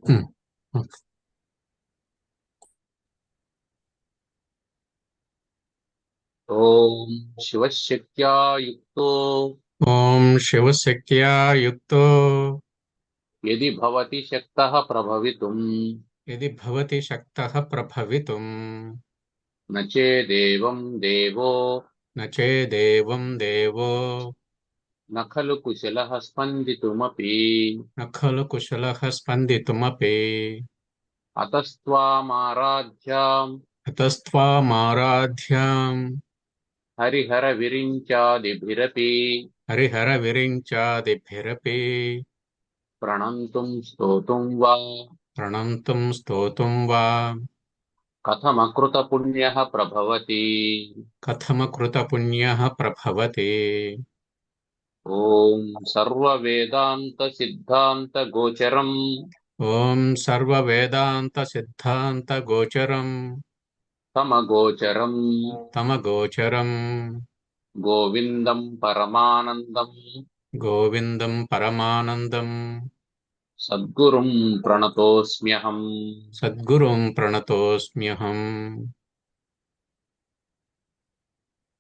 హ్మ్. హ్మ్. ఓం శివశక్త్యా యుక్తో ఓం శివశక్త్యా యుక్తో యది భవతి శక్తః ప్రభవితుం యది భవతి శక్తః ప్రభవితుం న చేదేవం దేవో న చేదేవం దేవో న ఖలు కుశలః స్పందితుమపి న ఖలు కుశలః స్పందితుమపి అతస్త్వామారాధ్యాం అతస్త్వామారాధ్యాం హరిహర విరించాదిభిరపి హరిహర విరించాదిభిరపి ప్రణంతుం స్తోతుం వా ప్రణంతుం స్తోతుం వా కథమకృత పుణ్యః ప్రభవతి. కథమకృతపుణ్యః ప్రభవతి. ఓం సర్వవేదాంత సిద్ధాంత గోచరం ఓం సర్వవేదాంత సిద్ధాంత గోచరం సమగోచరం తమగోచరం గోవిందం పరమానందం గోవిందం పరమానందం సద్గురుం ప్రణతోస్మ్యహం. సద్గురుం ప్రణతోస్మ్యహం.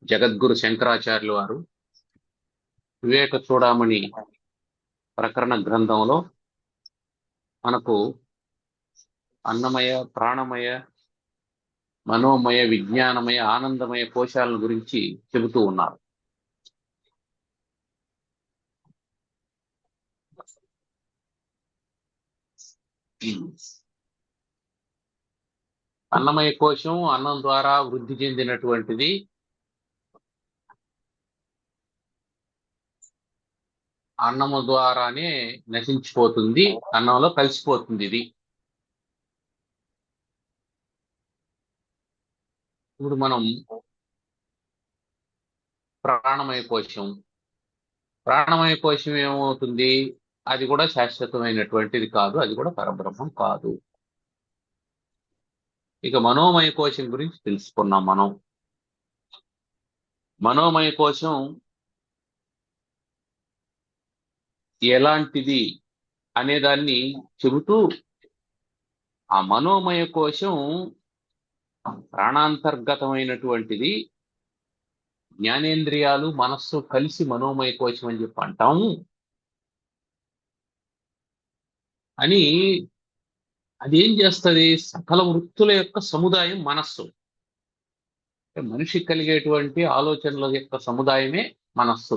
జగద్గురు శంకరాచార్యులు వారు వివేక చూడామణి ప్రకరణ గ్రంథంలో మనకు అన్నమయ, ప్రాణమయ, మనోమయ, విజ్ఞానమయ, ఆనందమయ కోశాలను గురించి చెబుతూ ఉన్నారు. అన్నమయ కోశం అన్నం ద్వారా వృద్ధి చెందినటువంటిది. అన్నము ద్వారానే నశించిపోతుంది, అన్నంలో కలిసిపోతుంది ఇది. ఇప్పుడు మనం ప్రాణమయ కోశం, ప్రాణమయ కోశం ఏమవుతుంది? అది కూడా శాశ్వతమైనటువంటిది కాదు, అది కూడా పరబ్రహ్మం కాదు. ఇక మనోమయ కోశం గురించి తెలుసుకున్నాం మనం. మనోమయ కోశం ఎలాంటిది అనేదాన్ని చెబుతూ, ఆ మనోమయ కోశం ప్రాణాంతర్గతమైనటువంటిది. జ్ఞానేంద్రియాలు, మనస్సు కలిసి మనోమయ కోశం అని చెప్పి అంటాము అని. అది ఏం చేస్తుంది? సకల వృత్తుల యొక్క సముదాయం మనస్సు. మనిషికి కలిగేటువంటి ఆలోచనల యొక్క సముదాయమే మనస్సు.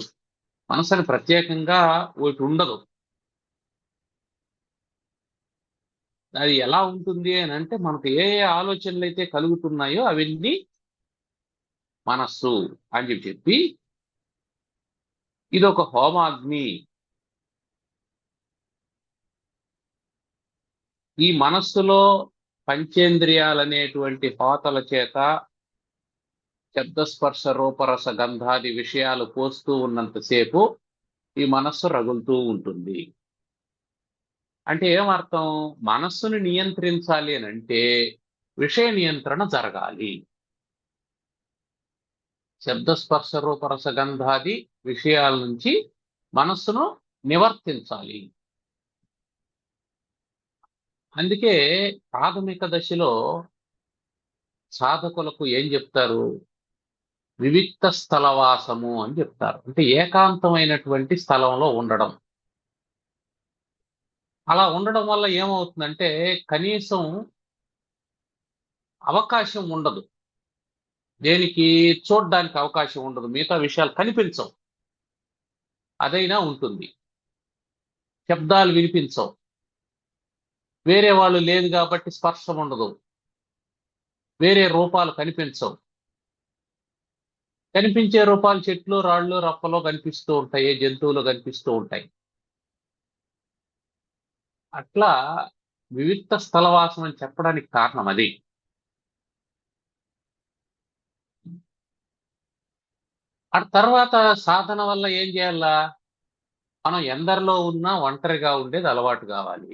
మనస్సుని ప్రత్యేకంగా ఒకటి ఉండదు. అది ఎలా ఉంటుంది అని అంటే, మనకు ఏ ఏ ఆలోచనలు అయితే కలుగుతున్నాయో అవన్నీ మనస్సు అని చెప్పి, ఇది ఒక హోమాగ్ని. ఈ మనస్సులో పంచేంద్రియాలనేటువంటి హోతల చేత శబ్దస్పర్శ రూపరస గంధాది విషయాలు పోస్తూ ఉన్నంతసేపు ఈ మనస్సు రగులుతూ ఉంటుంది. అంటే ఏమర్థం? మనస్సుని నియంత్రించాలి అని అంటే విషయ నియంత్రణ జరగాలి. శబ్దస్పర్శ రూపరస గంధాది విషయాల నుంచి మనస్సును నివర్తించాలి. అందుకే ప్రాథమిక దశలో సాధకులకు ఏం చెప్తారు? వివిక్త స్థలవాసము అని చెప్తారు. అంటే ఏకాంతమైనటువంటి స్థలంలో ఉండడం. అలా ఉండడం వల్ల ఏమవుతుందంటే, కనీసం అవకాశం ఉండదు, దేనికి చూడడానికి అవకాశం ఉండదు, మిగతా విషయాలు కనిపించవు. అదైనా ఉంటుంది. శబ్దాలు వినిపించవు, వేరే వాళ్ళు లేదు కాబట్టి స్పర్శ ఉండదు, వేరే రూపాలు కనిపించవు. కనిపించే రూపాలు చెట్లు, రాళ్ళు, రప్పలో కనిపిస్తూ ఉంటాయి, జంతువులు కనిపిస్తూ ఉంటాయి. అట్లా వివిక్త స్థలవాసం అని చెప్పడానికి కారణం అది. ఆ తర్వాత సాధన వల్ల ఏం చేయాలా? మనం ఎందరిలో ఉన్నా ఒంటరిగా ఉండేది అలవాటు కావాలి.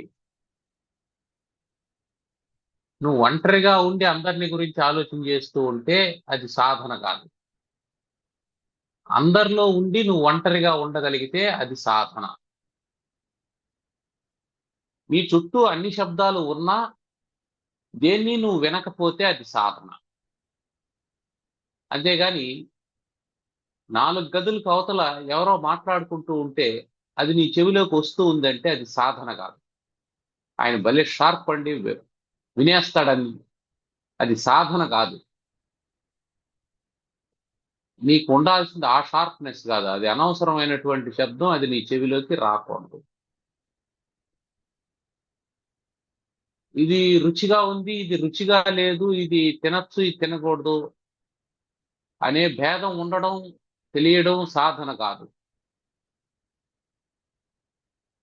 నువ్వు ఒంటరిగా ఉండి అందరిని గురించి ఆలోచన చేస్తూ ఉంటే అది సాధన కాదు. అందరిలో ఉండి నువ్వు ఒంటరిగా ఉండగలిగితే అది సాధన. మీ చుట్టూ అన్ని శబ్దాలు ఉన్నా దేన్ని నువ్వు వినకపోతే అది సాధన. అంతేగాని 4 గదులకు అవతల ఎవరో మాట్లాడుకుంటూ ఉంటే అది నీ చెవిలోకి వస్తూ ఉందంటే అది సాధన కాదు. ఆయన భలే షార్ప్ అండి, వినేస్తాడని, అది సాధన కాదు. నీకు ఉండాల్సింది ఆ షార్ప్నెస్ కాదు, అది అనవసరమైనటువంటి శబ్దం, అది నీ చెవిలోకి రాకూడదు. ఇది రుచిగా ఉంది, ఇది రుచిగా లేదు, ఇది తినచ్చు, ఇది తినకూడదు అనే భేదం ఉండడం, తెలియడం సాధన కాదు.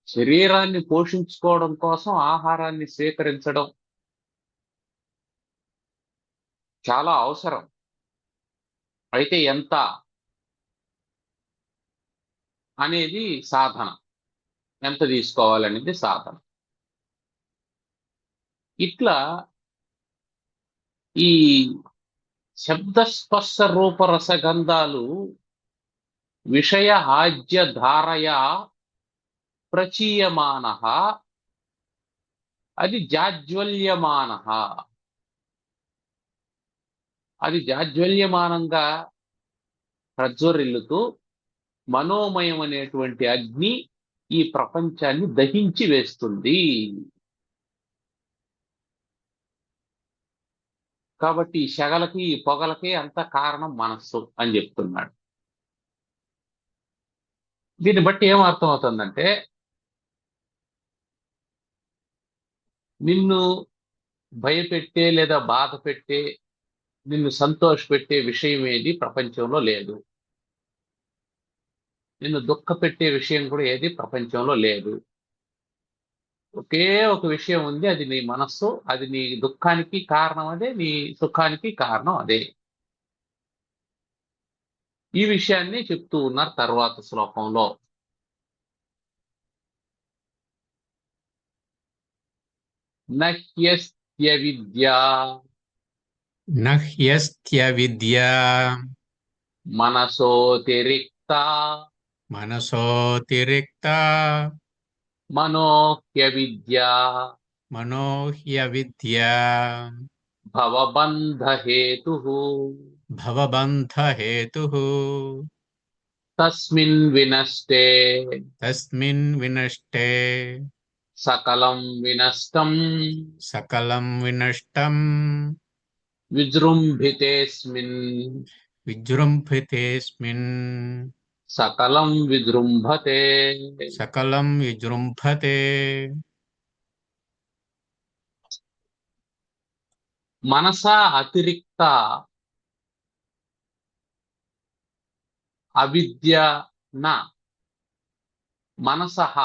శరీరాన్ని పోషించుకోవడం కోసం ఆహారాన్ని స్వీకరించడం చాలా అవసరం. అయితే ఎంత అనేది సాధన, ఎంత తీసుకోవాలనేది సాధన. ఇట్లా ఈ శబ్దస్పర్శ రూపరసగంధాలు విషయ ఆజ్య ధారయా ప్రచీయమాన, అది జాజ్వల్యమాన, అది జాజ్వల్యమానంగా ప్రజ్వరిల్లుతూ మనోమయం అనేటువంటి అగ్ని ఈ ప్రపంచాన్ని దహించి వేస్తుంది. కాబట్టి ఈ శగలకి, ఈ పొగలకి అంత కారణం మనస్సు అని చెప్తున్నాడు. దీన్ని బట్టి ఏం అర్థం అవుతుందంటే, నిన్ను భయపెట్టే లేదా బాధ పెట్టే, నిన్ను సంతోషపెట్టే విషయం ఏది ప్రపంచంలో లేదు. నిన్ను దుఃఖపెట్టే విషయం కూడా ఏది ప్రపంచంలో లేదు. ఒకే ఒక విషయం ఉంది, అది నీ మనస్సు. అది నీ దుఃఖానికి కారణం అదే, నీ సుఖానికి కారణం అదే. ఈ విషయాన్ని చెప్తూ ఉన్నారు తర్వాత శ్లోకంలో. నహ్యస్త్య విద్యా न ह्यस्त्यविद्या మనసోతిరిక్త मनसोऽतिरिक्ता మనోహ్యవిద్యా मनो ह्यविद्या భవబంధహేతు भवबन्धहेतुः తస్మిన్ వినష్టే तस्मिन् विनष्टे సకలం వినష్టం सकलं विनष्टम् విజృంభితేస్మిన్ विजृम्भितेऽस्मिन् సకలం విజృంభతే. सकलं विजृम्भते. మనసా అతిరిక్త అవిద్య నా, మనసః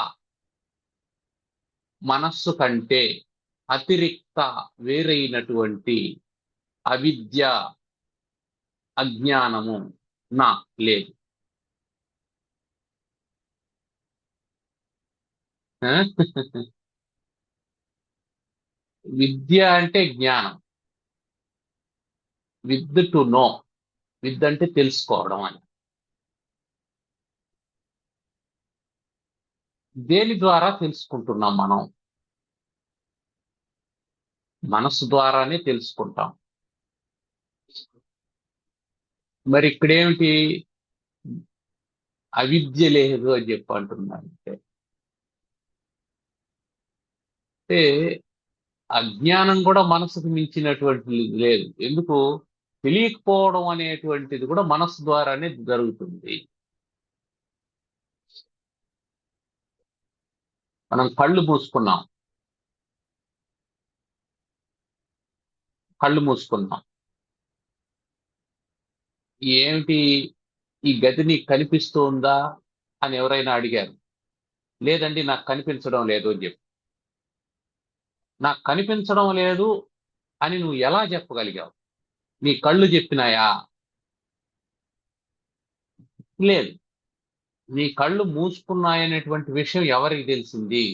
మనస్సు కంటే, అతిరిక్త వేరైనటువంటి, అవిద్య అజ్ఞానము నా లేదు. ఆ? విద్య అంటే జ్ఞానం, విత్ టు నో, విత్ అంటే తెలుసుకోవడం అని. దేని ద్వారా తెలుసుకుంటున్నాం మనం? మనస్సు ద్వారానే తెలుసుకుంటాం. మరి ఇక్కడేమిటి అవిద్య లేదు అని చెప్పి అంటున్నారంటే, అంటే అజ్ఞానం కూడా మనసుకు మించినటువంటి లేదు. ఎందుకు? తెలియకపోవడం అనేటువంటిది కూడా మనస్సు ద్వారానే జరుగుతుంది. మనం కళ్ళు మూసుకున్నాం, ఏమిటి ఈ గది నీకు కనిపిస్తూ ఉందా అని ఎవరైనా అడిగారు. లేదండి నాకు కనిపించడం లేదు అని చెప్పు. నాకు కనిపించడం లేదు అని నువ్వు ఎలా చెప్పగలిగావు? నీ కళ్ళు చెప్పినాయా? లేదు. నీ కళ్ళు మూసుకున్నాయనేటువంటి విషయం ఎవరికి తెలిసింది?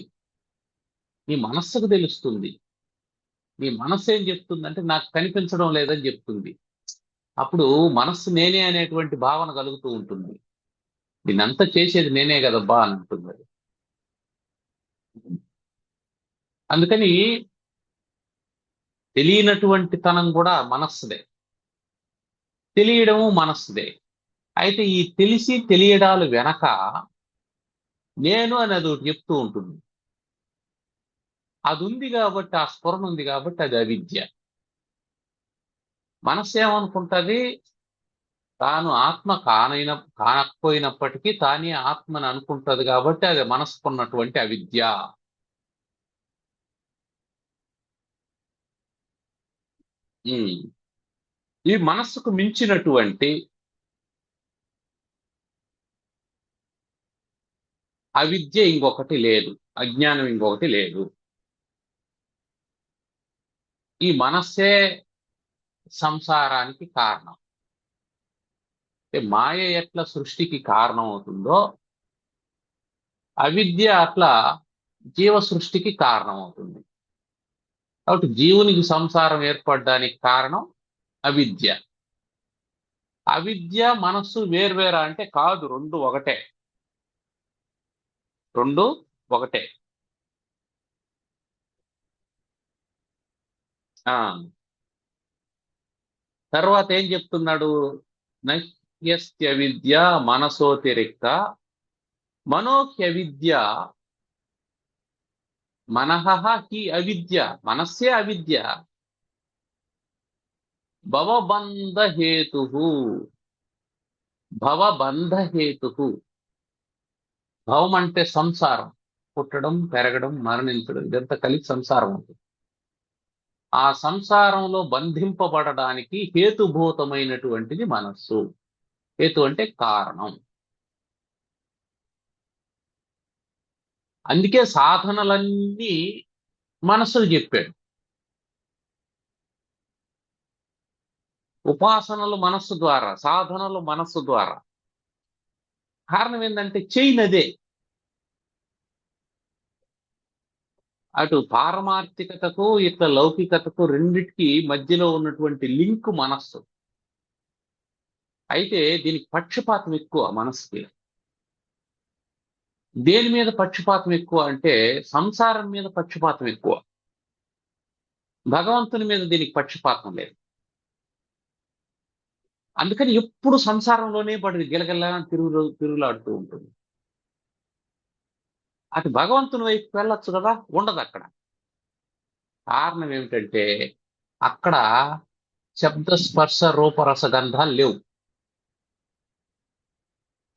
నీ మనస్సుకు తెలుస్తుంది. నీ మనస్సు ఏం చెప్తుందంటే నాకు కనిపించడం లేదని చెప్తుంది. అప్పుడు మనస్సు నేనే అనేటువంటి భావన కలుగుతూ ఉంటుంది. దీన్నంతా చేసేది నేనే కదబ్బా అని అంటుంది. అందుకని తెలియనటువంటి తనం కూడా మనస్సుదే, తెలియడము మనస్సుదే. అయితే ఈ తెలిసి తెలియడాలు వెనక నేను అనేది ఒకటి చెప్తూ ఉంటుంది. అది ఉంది కాబట్టి, ఆ స్ఫురణ ఉంది కాబట్టి అది అవిద్య. మనస్సు ఏమనుకుంటుంది? తాను ఆత్మ కానకపోయినప్పటికీ తానే ఆత్మని అనుకుంటది కాబట్టి అది మనస్సుకున్నటువంటి అవిద్య. ఈ మనస్సుకు మించినటువంటి అవిద్య ఇంకొకటి లేదు, అజ్ఞానం ఇంకొకటి లేదు. ఈ మనస్సే సంసారానికి కారణం. మాయ ఎట్లా సృష్టికి కారణం అవుతుందో, అవిద్య అట్లా జీవ సృష్టికి కారణం అవుతుంది. కాబట్టి జీవునికి సంసారం ఏర్పడడానికి కారణం అవిద్య. అవిద్య మనస్సు వేర్వేరా అంటే కాదు, రెండు ఒకటే. రెండు ఒకటే. తర్వాత ఏం చెప్తున్నాడు? నహ్యస్య విద్య మనసోతిరిక్త మనోహ్యవిద్య. మనః హి అవిద్య, మనస్సే అవిద్య. భవబంధహేతు. భవబంధహేతు. భవం అంటే సంసారం, పుట్టడం, పెరగడం, మరణించడం, ఇదంతా కలిసి సంసారం ఉంటుంది. ఆ సంసారంలో బంధింపబడడానికి హేతుభూతమైనటువంటిది మనస్సు. హేతు అంటే కారణం. అందుకే సాధనలన్నీ మనస్సుకు చెప్పాడు. ఉపాసనలు మనస్సు ద్వారా, సాధనలు మనస్సు ద్వారా. కారణం ఏంటంటే చైన్ అదే. అటు పారమార్థికతకు ఇట్లా లౌకికతకు రెండిటికి మధ్యలో ఉన్నటువంటి లింక్ మనస్సు. అయితే దీనికి పక్షపాతం ఎక్కువ మనస్సుకి. దేని మీద పక్షపాతం ఎక్కువ అంటే సంసారం మీద పక్షపాతం ఎక్కువ. భగవంతుని మీద దీనికి పక్షపాతం లేదు. అందుకని ఎప్పుడు సంసారంలోనే పడి గిలగిలా తిరుగులాడుతూ ఉంటుంది. అటు భగవంతుని వైపు వెళ్ళొచ్చు కదా, ఉండదు అక్కడ. కారణం ఏమిటంటే అక్కడ శబ్ద స్పర్శ రూపరస గంధాలు లేవు.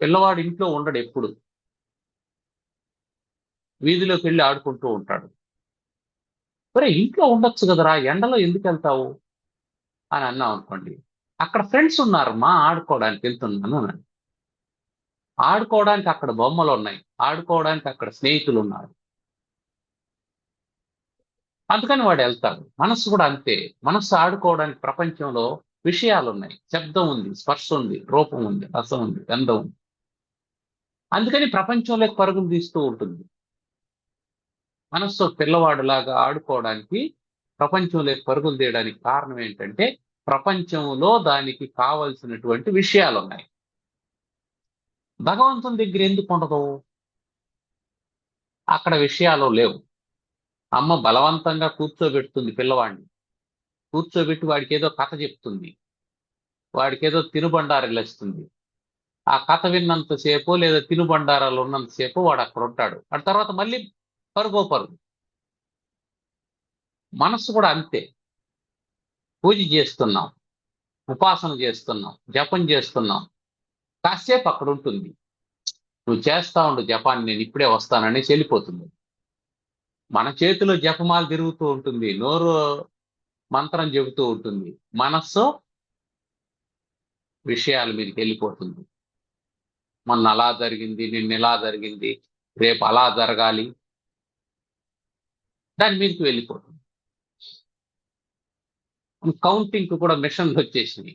పిల్లవాడు ఇంట్లో ఉండడు, ఎప్పుడు వీధిలోకి వెళ్ళి ఆడుకుంటూ ఉంటాడు. మరి ఇంట్లో ఉండొచ్చు కదరా, ఎండలో ఎందుకు వెళ్తావు అని అన్నాం అనుకోండి. అక్కడ ఫ్రెండ్స్ ఉన్నారు, మా ఆడుకోవడానికి వెళ్తున్నాను అని. ఆడుకోవడానికి అక్కడ బొమ్మలు ఉన్నాయి, ఆడుకోవడానికి అక్కడ స్నేహితులు ఉన్నారు, అందుకని వాడు వెళ్తాడు. మనస్సు కూడా అంతే. మనస్సు ఆడుకోవడానికి ప్రపంచంలో విషయాలు ఉన్నాయి, శబ్దం ఉంది, స్పర్శ ఉంది, రూపం ఉంది, రసం ఉంది, గంధం ఉంది. అందుకని ప్రపంచంలోకి పరుగులు తీస్తూ ఉంటుంది. మనస్సు పిల్లవాడులాగా ఆడుకోవడానికి, ప్రపంచంలోకి పరుగులు తీయడానికి కారణం ఏంటంటే ప్రపంచంలో దానికి కావలసినటువంటి విషయాలు ఉన్నాయి. భగవంతుని దగ్గర ఎందుకు ఉండదు? అక్కడ విషయాలు లేవు. అమ్మ బలవంతంగా కూర్చోబెడుతుంది పిల్లవాడిని, కూర్చోబెట్టి వాడికి ఏదో కథ చెప్తుంది, వాడికి ఏదో తినుబండారాలు ఇస్తుంది. ఆ కథ విన్నంతసేపు లేదా తినుబండారాలు ఉన్నంతసేపు వాడు అక్కడ ఉంటాడు. ఆ తర్వాత మళ్ళీ పరుగు. మనస్సు కూడా అంతే. పూజ చేస్తున్నాం, ఉపాసన చేస్తున్నాం, జపం చేస్తున్నాం, కాసేపు అక్కడ ఉంటుంది. నువ్వు చేస్తా ఉండు జపాన్ని, నేను ఇప్పుడే వస్తానని వెళ్ళిపోతుంది. మన చేతిలో జపమాల తిరుగుతూ ఉంటుంది, నోరు మంత్రం చెబుతూ ఉంటుంది, మనస్సు విషయాల మీదకి వెళ్ళిపోతుంది. మొన్న అలా జరిగింది, నిన్న ఇలా జరిగింది, రేపు అలా జరగాలి, దాని మీదకి వెళ్ళిపోతుంది. కౌంటింగ్ కూడా మిషన్లు వచ్చేసినాయి.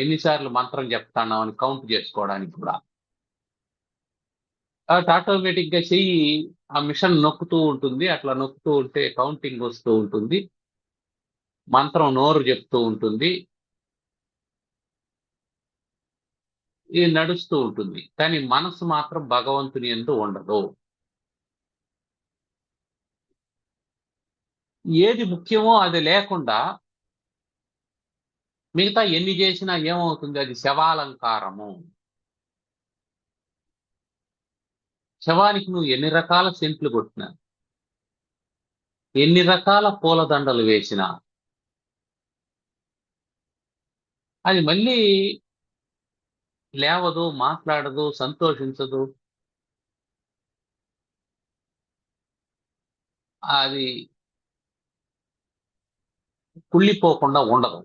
ఎన్నిసార్లు మంత్రం చెప్తాను అని కౌంట్ చేసుకోవడానికి కూడా. ఆటోమేటిక్ గా చెయ్యి ఆ మిషన్ నొక్కుతూ ఉంటుంది, అట్లా నొక్కుతూ ఉంటే కౌంటింగ్ వస్తూ ఉంటుంది, మంత్రం నోరు చెప్తూ ఉంటుంది, ఇది నడుస్తూ ఉంటుంది. కానీ మనసు మాత్రం భగవంతుని యందు ఉండదు. ఏది ముఖ్యమో అది లేకుండా మిగతా ఎన్ని చేసినా ఏమవుతుంది? అది శవాలంకారము. శవానికి నువ్వు ఎన్ని రకాల సెంట్లు కొట్టినా, ఎన్ని రకాల పూలదండలు వేసినా, అది మళ్ళీ లేవదు, మాట్లాడదు, సంతోషించదు. అది కుళ్ళిపోకుండా ఉండదు.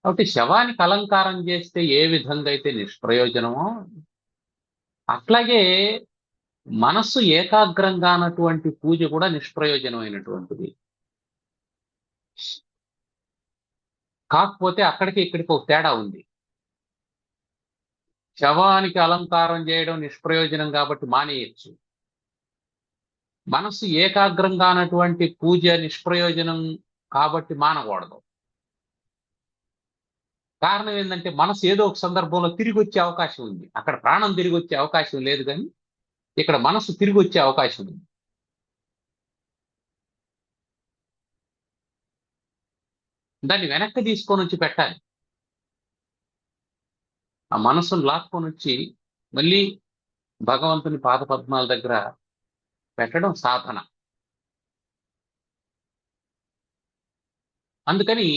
కాబట్టి శవానికి అలంకారం చేస్తే ఏ విధంగా అయితే నిష్ప్రయోజనమో, అట్లాగే మనస్సు ఏకాగ్రంగా అన్నటువంటి పూజ కూడా నిష్ప్రయోజనమైనటువంటిది. కాకపోతే అక్కడికి ఇక్కడికి ఒక తేడా ఉంది. శవానికి అలంకారం చేయడం నిష్ప్రయోజనం కాబట్టి మానేయచ్చు. మనస్సు ఏకాగ్రంగా అన్నటువంటి పూజ నిష్ప్రయోజనం కాబట్టి మానకూడదు. కారణం ఏంటంటే మనసు ఏదో ఒక సందర్భంలో తిరిగి వచ్చే అవకాశం ఉంది. అక్కడ ప్రాణం తిరిగి వచ్చే అవకాశం లేదు, కానీ ఇక్కడ మనసు తిరిగి వచ్చే అవకాశం ఉంది. దాన్ని వెనక్కి తీసుకొని వచ్చి పెట్టాలి. ఆ మనసును లాక్కొని వచ్చి మళ్ళీ భగవంతుని పాదపద్మాల దగ్గర పెట్టడం సాధన. అందుకని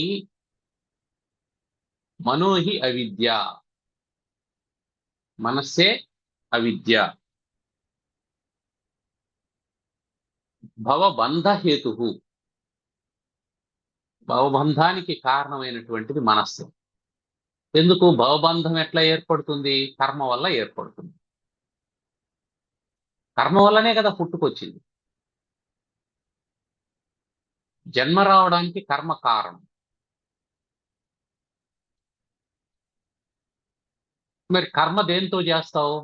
మనోహి అవిద్య, మనస్సే అవిద్య. భవబంధహేతు, భవబంధానికి కారణమైనటువంటిది మనస్సు. ఎందుకు? భవబంధం ఎట్లా ఏర్పడుతుంది? కర్మ వల్ల ఏర్పడుతుంది. కర్మ వల్లనే కదా పుట్టుకొచ్చింది. జన్మ రావడానికి కర్మ కారణం. మరి కర్మ దేంతో చేస్తావు?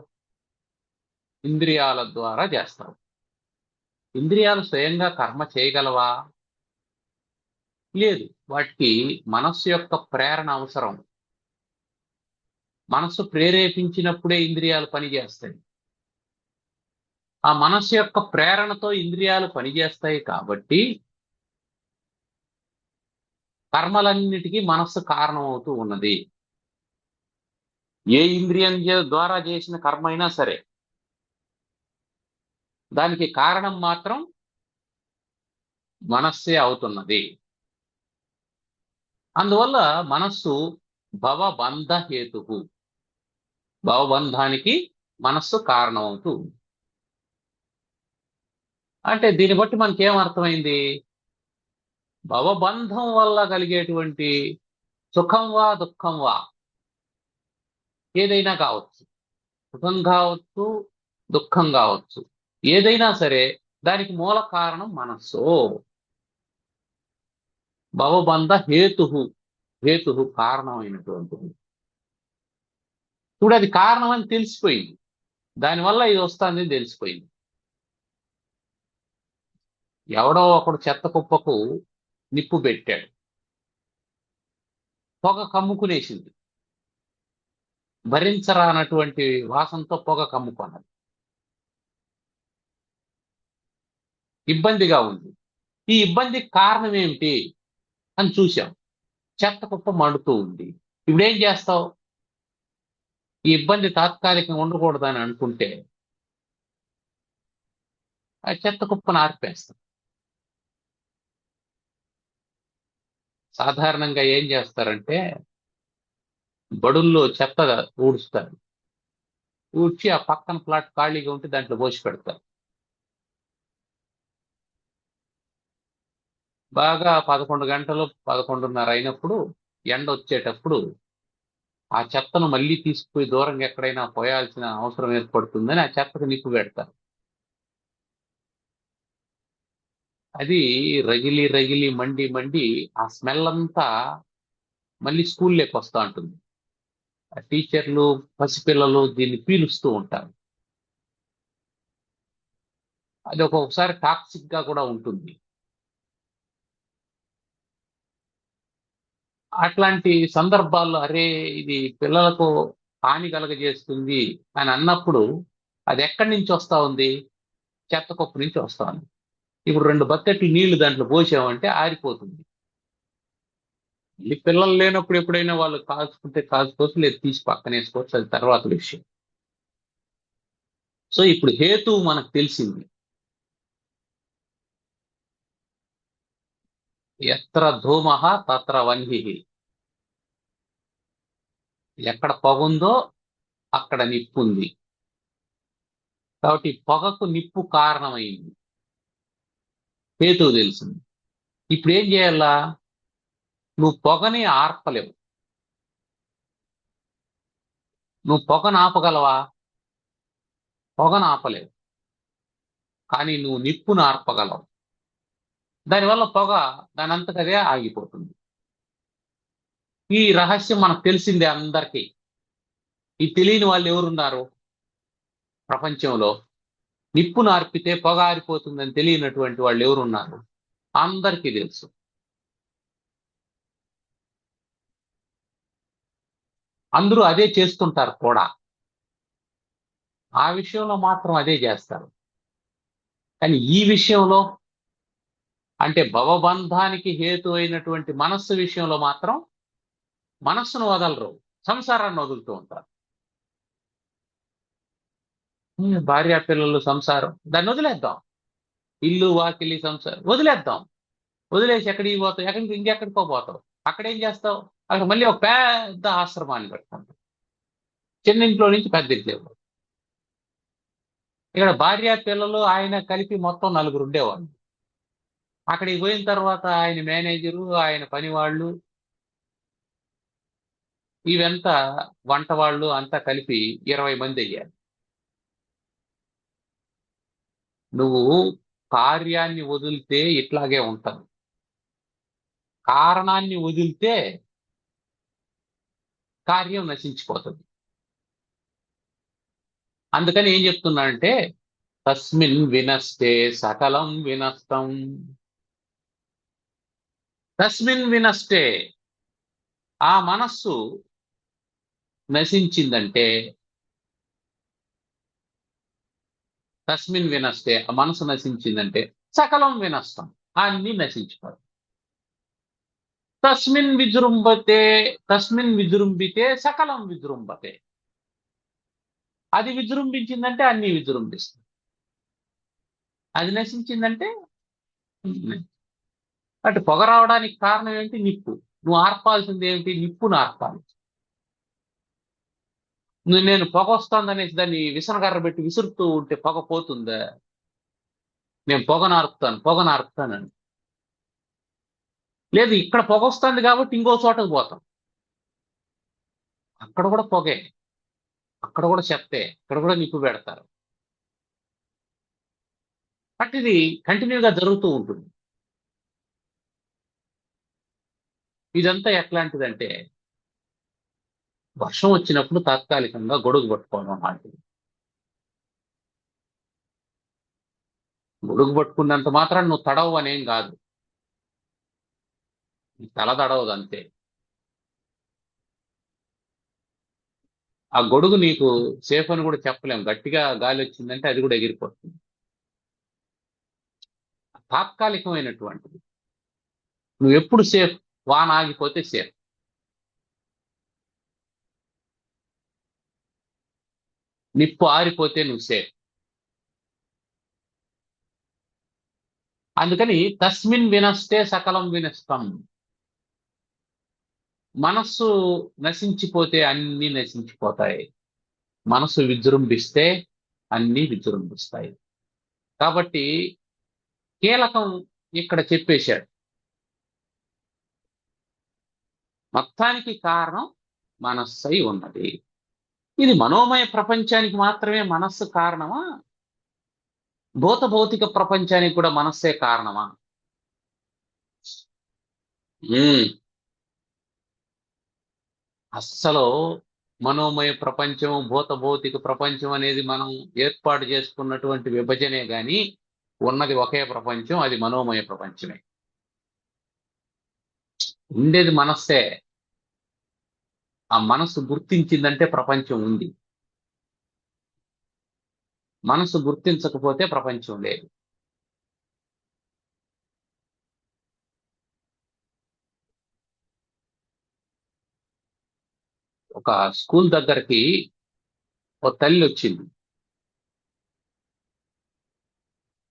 ఇంద్రియాల ద్వారా చేస్తావు. ఇంద్రియాలు స్వయంగా కర్మ చేయగలవా? లేదు. వాటికి మనస్సు యొక్క ప్రేరణ అవసరం. మనస్సు ప్రేరేపించినప్పుడే ఇంద్రియాలు పనిచేస్తాయి. ఆ మనస్సు యొక్క ప్రేరణతో ఇంద్రియాలు పనిచేస్తాయి కాబట్టి కర్మలన్నిటికీ మనస్సు కారణమవుతూ ఉన్నది. ఏ ఇంద్రియం ద్వారా చేసిన కర్మ అయినా సరే దానికి కారణం మాత్రం మనస్సే అవుతున్నది. అందువల్ల మనస్సు భవబంధ హేతు, భవబంధానికి మనస్సు కారణమవుతూ. అంటే దీన్ని బట్టి మనకేం అర్థమైంది? భవబంధం వల్ల కలిగేటువంటి సుఖం వా దుఃఖం వా ఏదైనా కావచ్చు, సుఖం కావచ్చు, దుఃఖం కావచ్చు, ఏదైనా సరే దానికి మూల కారణం మనస్సు. భవబంధ హేతు, హేతు కారణమైనటువంటిది. ఇప్పుడు అది కారణం అని తెలిసిపోయింది, దానివల్ల ఇది వస్తుంది తెలిసిపోయింది. ఎవడో ఒకడు చెత్త కుప్పకు నిప్పు పెట్టాడు, పొగ కమ్ముకునేసింది, భరించరానటువంటి వాసనతో పొగ కమ్ముకున్నది, ఇబ్బందిగా ఉంది. ఈ ఇబ్బందికి కారణం ఏమిటి అని చూశాం. చెత్త కుప్ప మండుతూ ఉంది. ఇప్పుడేం చేస్తావు? ఈ ఇబ్బంది తాత్కాలికంగా ఉండకూడదని అనుకుంటే ఆ చెత్త కుప్పను ఆర్పేస్తాం. సాధారణంగా ఏం చేస్తారంటే బడుల్లో చెత్త ఊడుస్తారు, ఊడ్చి ఆ పక్కన ఫ్లాట్ ఖాళీగా ఉంటే దాంట్లో పోసి పెడతారు. బాగా 11 గంటలు 11:30 అయినప్పుడు ఎండ వచ్చేటప్పుడు ఆ చెత్తను మళ్ళీ తీసుకుపోయి దూరంగా ఎక్కడైనా పోయాల్సిన అవసరం ఏర్పడుతుందని ఆ చెత్తకు నిప్పు పెడతారు. అది రగిలి రగిలి మండి మండి ఆ స్మెల్ అంతా మళ్ళీ స్కూల్లోకి వస్తూ ఉంటుంది. ఆ టీచర్లు, పసిపిల్లలు దీన్ని పీలుస్తూ ఉంటారు. అది ఒక్కొక్కసారి టాక్సిక్ గా కూడా ఉంటుంది. అట్లాంటి సందర్భాల్లో అరే ఇది పిల్లలకు హాని కలగజేస్తుంది అని అన్నప్పుడు అది ఎక్కడి నుంచి వస్తా ఉంది? చెత్త కుప్ప నుంచి వస్తా ఉంది. ఇప్పుడు 2 బకెట్లు నీళ్లు దాంట్లో పోసామంటే ఆరిపోతుంది. ఈ పిల్లలు లేనప్పుడు ఎప్పుడైనా వాళ్ళు కాచుకుంటే కాచుకోవచ్చు, లేదు తీసి పక్కన వేసుకోవచ్చు, అది తర్వాత విషయం. సో ఇప్పుడు హేతువు మనకు తెలిసింది. ఎత్ర ధూమః తత్ర వన్హిః. ఎక్కడ పొగుందో అక్కడ నిప్పు ఉంది. కాబట్టి పొగకు నిప్పు కారణమైంది, హేతువు తెలిసింది. ఇప్పుడు ఏం చేయాలా? నువ్వు పొగని ఆర్పలేవు. నువ్వు పొగను ఆపగలవా? పొగను ఆపలేవు. కానీ నువ్వు నిప్పును ఆర్పగలవు. దానివల్ల పొగ దానంతటదే ఆగిపోతుంది. ఈ రహస్యం మనకు తెలిసిందే అందరికీ. ఈ తెలియని వాళ్ళు ఎవరున్నారు ప్రపంచంలో? నిప్పును ఆర్పితే పొగ ఆరిపోతుందని తెలియనటువంటి వాళ్ళు ఎవరున్నారు? అందరికీ తెలుసు. అందరూ అదే చేస్తుంటారు కూడా. ఆ విషయంలో మాత్రం అదే చేస్తారు. కానీ ఈ విషయంలో, అంటే భవబంధానికి హేతు అయినటువంటి మనస్సు విషయంలో మాత్రం మనస్సును వదలరు, సంసారాన్ని వదులుతూ ఉంటారు. భార్య పిల్లలు సంసారం, దాన్ని వదిలేద్దాం. ఇల్లు వాకిలి సంసారం వదిలేద్దాం. వదిలేసి ఎక్కడికి పోతావు? ఇంకెక్కడికో పోతావు. అక్కడేం చేస్తావు? అక్కడ మళ్ళీ ఒక పెద్ద ఆశ్రమాన్ని పెట్టుకుంటావు. చిన్నింట్లో నుంచి పెద్ద ఇంట్లో. ఇక్కడ భార్య పిల్లలు ఆయన కలిపి మొత్తం 4 ఉండేవాళ్ళు. అక్కడికి పోయిన తర్వాత ఆయన మేనేజరు, ఆయన పని వాళ్ళు, ఇవంతా వంట వాళ్ళు అంతా కలిపి 20 మంది అయ్యారు. నువ్వు కార్యాన్ని వదిలితే ఇట్లాగే ఉంటావు, కారణాన్ని వదిలితే కార్యం నశించిపోతుంది. అందుకని ఏం చెప్తున్నానంటే, తస్మిన్ వినష్టే సకలం వినష్టం. తస్మిన్ వినష్టే, ఆ మనస్సు నశించిందంటే, తస్మిన్ వినష్టే, ఆ మనసు నశించిందంటే సకలం వినష్టం, అన్ని నశించిపోతాయి. తస్మిన్ విజృంభతే, తస్మిన్ విజృంభితే సకలం విజృంభతే. అది విజృంభించిందంటే అన్ని విజృంభిస్తాయి. అది నశించిందంటే అంటే పొగ రావడానికి కారణం ఏంటి? నిప్పు. నువ్వు ఆర్పాల్సింది ఏమిటి? నిప్పును ఆర్పాలి. నేను పొగ వస్తుందనేసి దాన్ని విసనకర్ర పెట్టి విసురుతూ ఉంటే పొగ పోతుందా? నేను పొగను ఆర్పుతానని. లేదు, ఇక్కడ పొగ వస్తుంది కాబట్టి ఇంకో చోటకు పోతాం, అక్కడ కూడా పొగే, అక్కడ కూడా చెత్తే, ఇక్కడ కూడా నిప్పు పెడతారు. బట్ ఇది కంటిన్యూగా జరుగుతూ ఉంటుంది. ఇదంతా ఎట్లాంటిదంటే, వర్షం వచ్చినప్పుడు తాత్కాలికంగా గొడుగు పట్టుకోవడం లాంటిది. గొడుగు పట్టుకున్నంత మాత్రం నువ్వు తడవు అనేం కాదు, తల తడవదు అంతే. ఆ గొడుగు నీకు సేఫ్ అని కూడా చెప్పలేం, గట్టిగా గాలి వచ్చిందంటే అది కూడా ఎగిరిపోతుంది. తాత్కాలికమైనటువంటిది. నువ్వు ఎప్పుడు సేఫ్? వాన ఆగిపోతే సేఫ్. నిప్పు ఆరిపోతే నువ్వు సేఫ్. అందుకని తస్మిన్ వినష్టే సకలం వినష్టం. మనస్సు నశించిపోతే అన్ని నశించిపోతాయి, మనస్సు విజృంభిస్తే అన్ని విజృంభిస్తాయి. కాబట్టి కీలకం ఇక్కడ చెప్పేశాడు. మొత్తానికి కారణం మనస్సై ఉన్నది. ఇది మనోమయ ప్రపంచానికి మాత్రమే మనస్సు కారణమా? భూత భౌతిక ప్రపంచానికి కూడా మనస్సే కారణమా? అస్సలు మనోమయ ప్రపంచం, భూత భౌతిక ప్రపంచం అనేది మనం ఏర్పాటు చేసుకున్నటువంటి విభజనే గాని ఉన్నది ఒకే ప్రపంచం, అది మనోమయ ప్రపంచమే. ఉండేది మనస్సే. ఆ మనస్సు గుర్తించిందంటే ప్రపంచం ఉంది, మనస్సు గుర్తించకపోతే ప్రపంచం లేదు. ఒక స్కూల్ దగ్గరికి ఒక తల్లి వచ్చింది.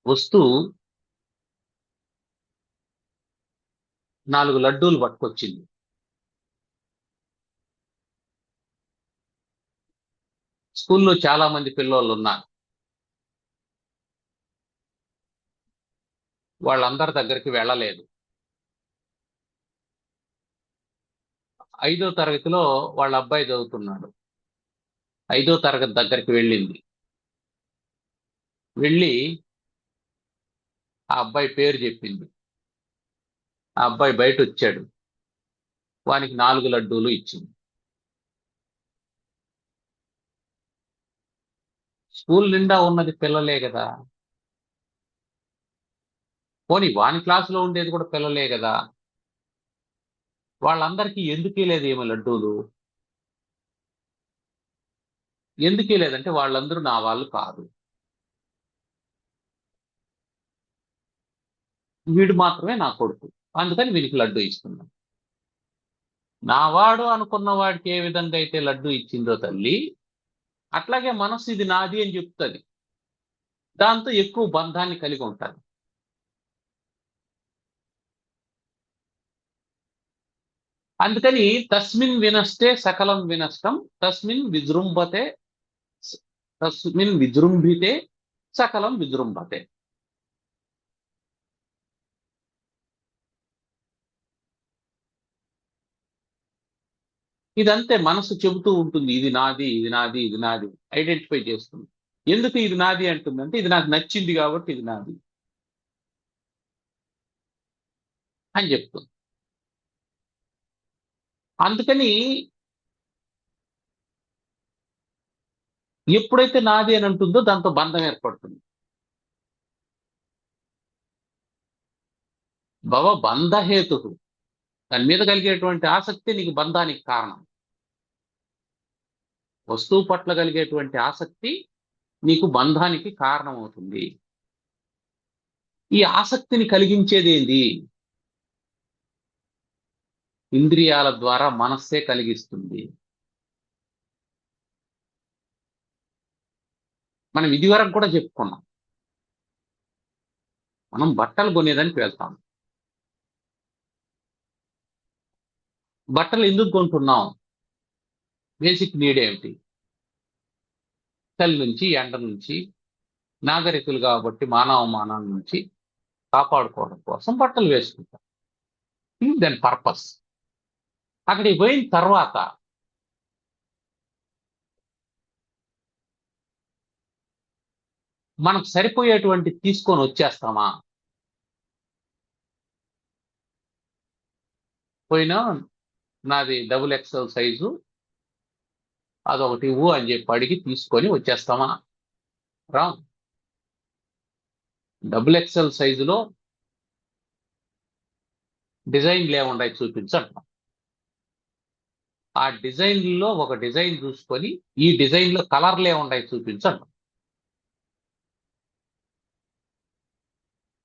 వస్తూ 4 లడ్డూలు పట్టుకొచ్చింది. స్కూల్లో చాలా మంది పిల్లోళ్ళు ఉన్నారు. వాళ్ళందరి దగ్గరికి వెళ్ళలేదు. 5వ తరగతిలో వాళ్ళ అబ్బాయి చదువుతున్నాడు. 5వ తరగతి దగ్గరికి వెళ్ళింది. వెళ్ళి ఆ అబ్బాయి పేరు చెప్పింది. ఆ అబ్బాయి బయట వచ్చాడు. వానికి 4 లడ్డూలు ఇచ్చింది. స్కూల్ నిండా ఉన్నది పిల్లలే కదా. పోనీ వాని క్లాసులో ఉండేది కూడా పిల్లలే కదా. వాళ్ళందరికీ ఎందుకు లేదు ఏమో లడ్డూలు? ఎందుకు లేదంటే వాళ్ళందరూ నా వాళ్ళు కాదు, వీడు మాత్రమే నా కొడుకు, అందుకని వీనికి లడ్డు ఇస్తున్నాను. నావాడు అనుకున్న వాడికి ఏ విధంగా అయితే లడ్డు ఇచ్చిందో తల్లి, అట్లాగే మనసు ఇది నాది అని చెప్తుంది. దాంతో ఎక్కువ బంధాన్ని కలిగి ఉంటారు. అందుకని తస్మిన్ వినష్టే సకలం వినష్టం, తస్మిన్ విజృంభితే సకలం విజృంభతే. ఇదంతే మనసు చెబుతూ ఉంటుంది, ఇది నాది, ఇది నాది, ఇది నాది, ఐడెంటిఫై చేస్తుంది. ఎందుకు ఇది నాది అంటుందంటే ఇది నాకు నచ్చింది కాబట్టి ఇది నాది అని చెప్తుంది. అందుకని ఎప్పుడైతే నాది అని అంటుందో దాంతో బంధం ఏర్పడుతుంది. బంధహేతు, దాని మీద కలిగేటువంటి ఆసక్తి నీకు బంధానికి కారణం. వస్తువు పట్ల కలిగేటువంటి ఆసక్తి నీకు బంధానికి కారణమవుతుంది. ఈ ఆసక్తిని కలిగించేది ఏంది? ఇంద్రియాల ద్వారా మనస్సే కలిగిస్తుంది. మనం ఇదివరకు కూడా చెప్పుకున్నాం. మనం బట్టలు కొనేదానికి వెళ్తాం. బట్టలు ఎందుకు కొంటున్నాం? బేసిక్ నీడ్ ఏమిటి? చలి నుంచి, ఎండ నుంచి, నాగరికులు కాబట్టి మానవ మానాల నుంచి కాపాడుకోవడం కోసం బట్టలు వేసుకుంటాం. ఇది దాని పర్పస్. అక్కడికి పోయిన తర్వాత మనకు సరిపోయేటువంటి తీసుకొని వచ్చేస్తామా? పోయినా నాది XXL సైజు, అదొకటి ఇవ్వు అని చెప్పి అడిగి తీసుకొని వచ్చేస్తామా? రామ్. XXL సైజులో డిజైన్లు ఏముండాయి చూపించండి. ఆ డిజైన్లో ఒక డిజైన్ చూసుకొని ఈ డిజైన్లో కలర్లు ఏముండాయి చూపించండి.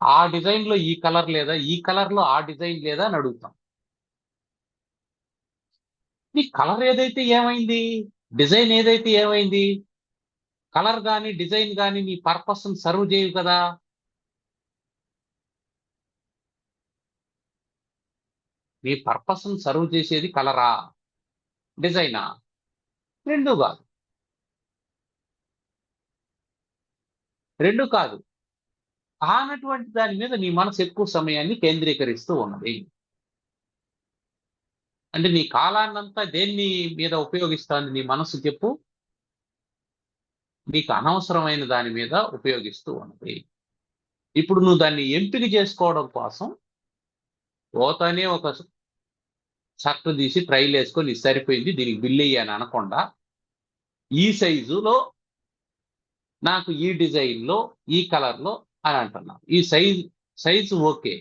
ఆ డిజైన్లో ఈ కలర్ లేదా, ఈ కలర్లో ఆ డిజైన్ లేదా అని అడుగుతాం. నీ కలర్ ఏదైతే ఏమైంది, డిజైన్ ఏదైతే ఏమైంది? కలర్ కానీ డిజైన్ కానీ నీ పర్పస్ సర్వ్ చేయవు కదా. నీ పర్పస్ సర్వ్ చేసేది కలరా, డిజైనా? రెండు కాదు. రెండు కాదు. కానటువంటి దాని మీద నీ మనసు ఎక్కువ సమయాన్ని కేంద్రీకరిస్తూ ఉన్నది. అంటే నీ కాలాన్నంతా దేన్ని మీద ఉపయోగిస్తాను నీ మనసు చెప్పు? నీకు అనవసరమైన దాని మీద ఉపయోగిస్తూ ఉన్నది. ఇప్పుడు నువ్వు దాన్ని ఎంపిక చేసుకోవడం కోసం పోతానే ఒక షర్ట్ తీసి ట్రైల్ వేసుకొని ఇది సరిపోయింది, దీనికి బిల్ అయ్యాను అనకుండా, ఈ సైజులో నాకు ఈ డిజైన్లో ఈ కలర్లో అని అంటున్నావు. ఈ సైజు ఓకే,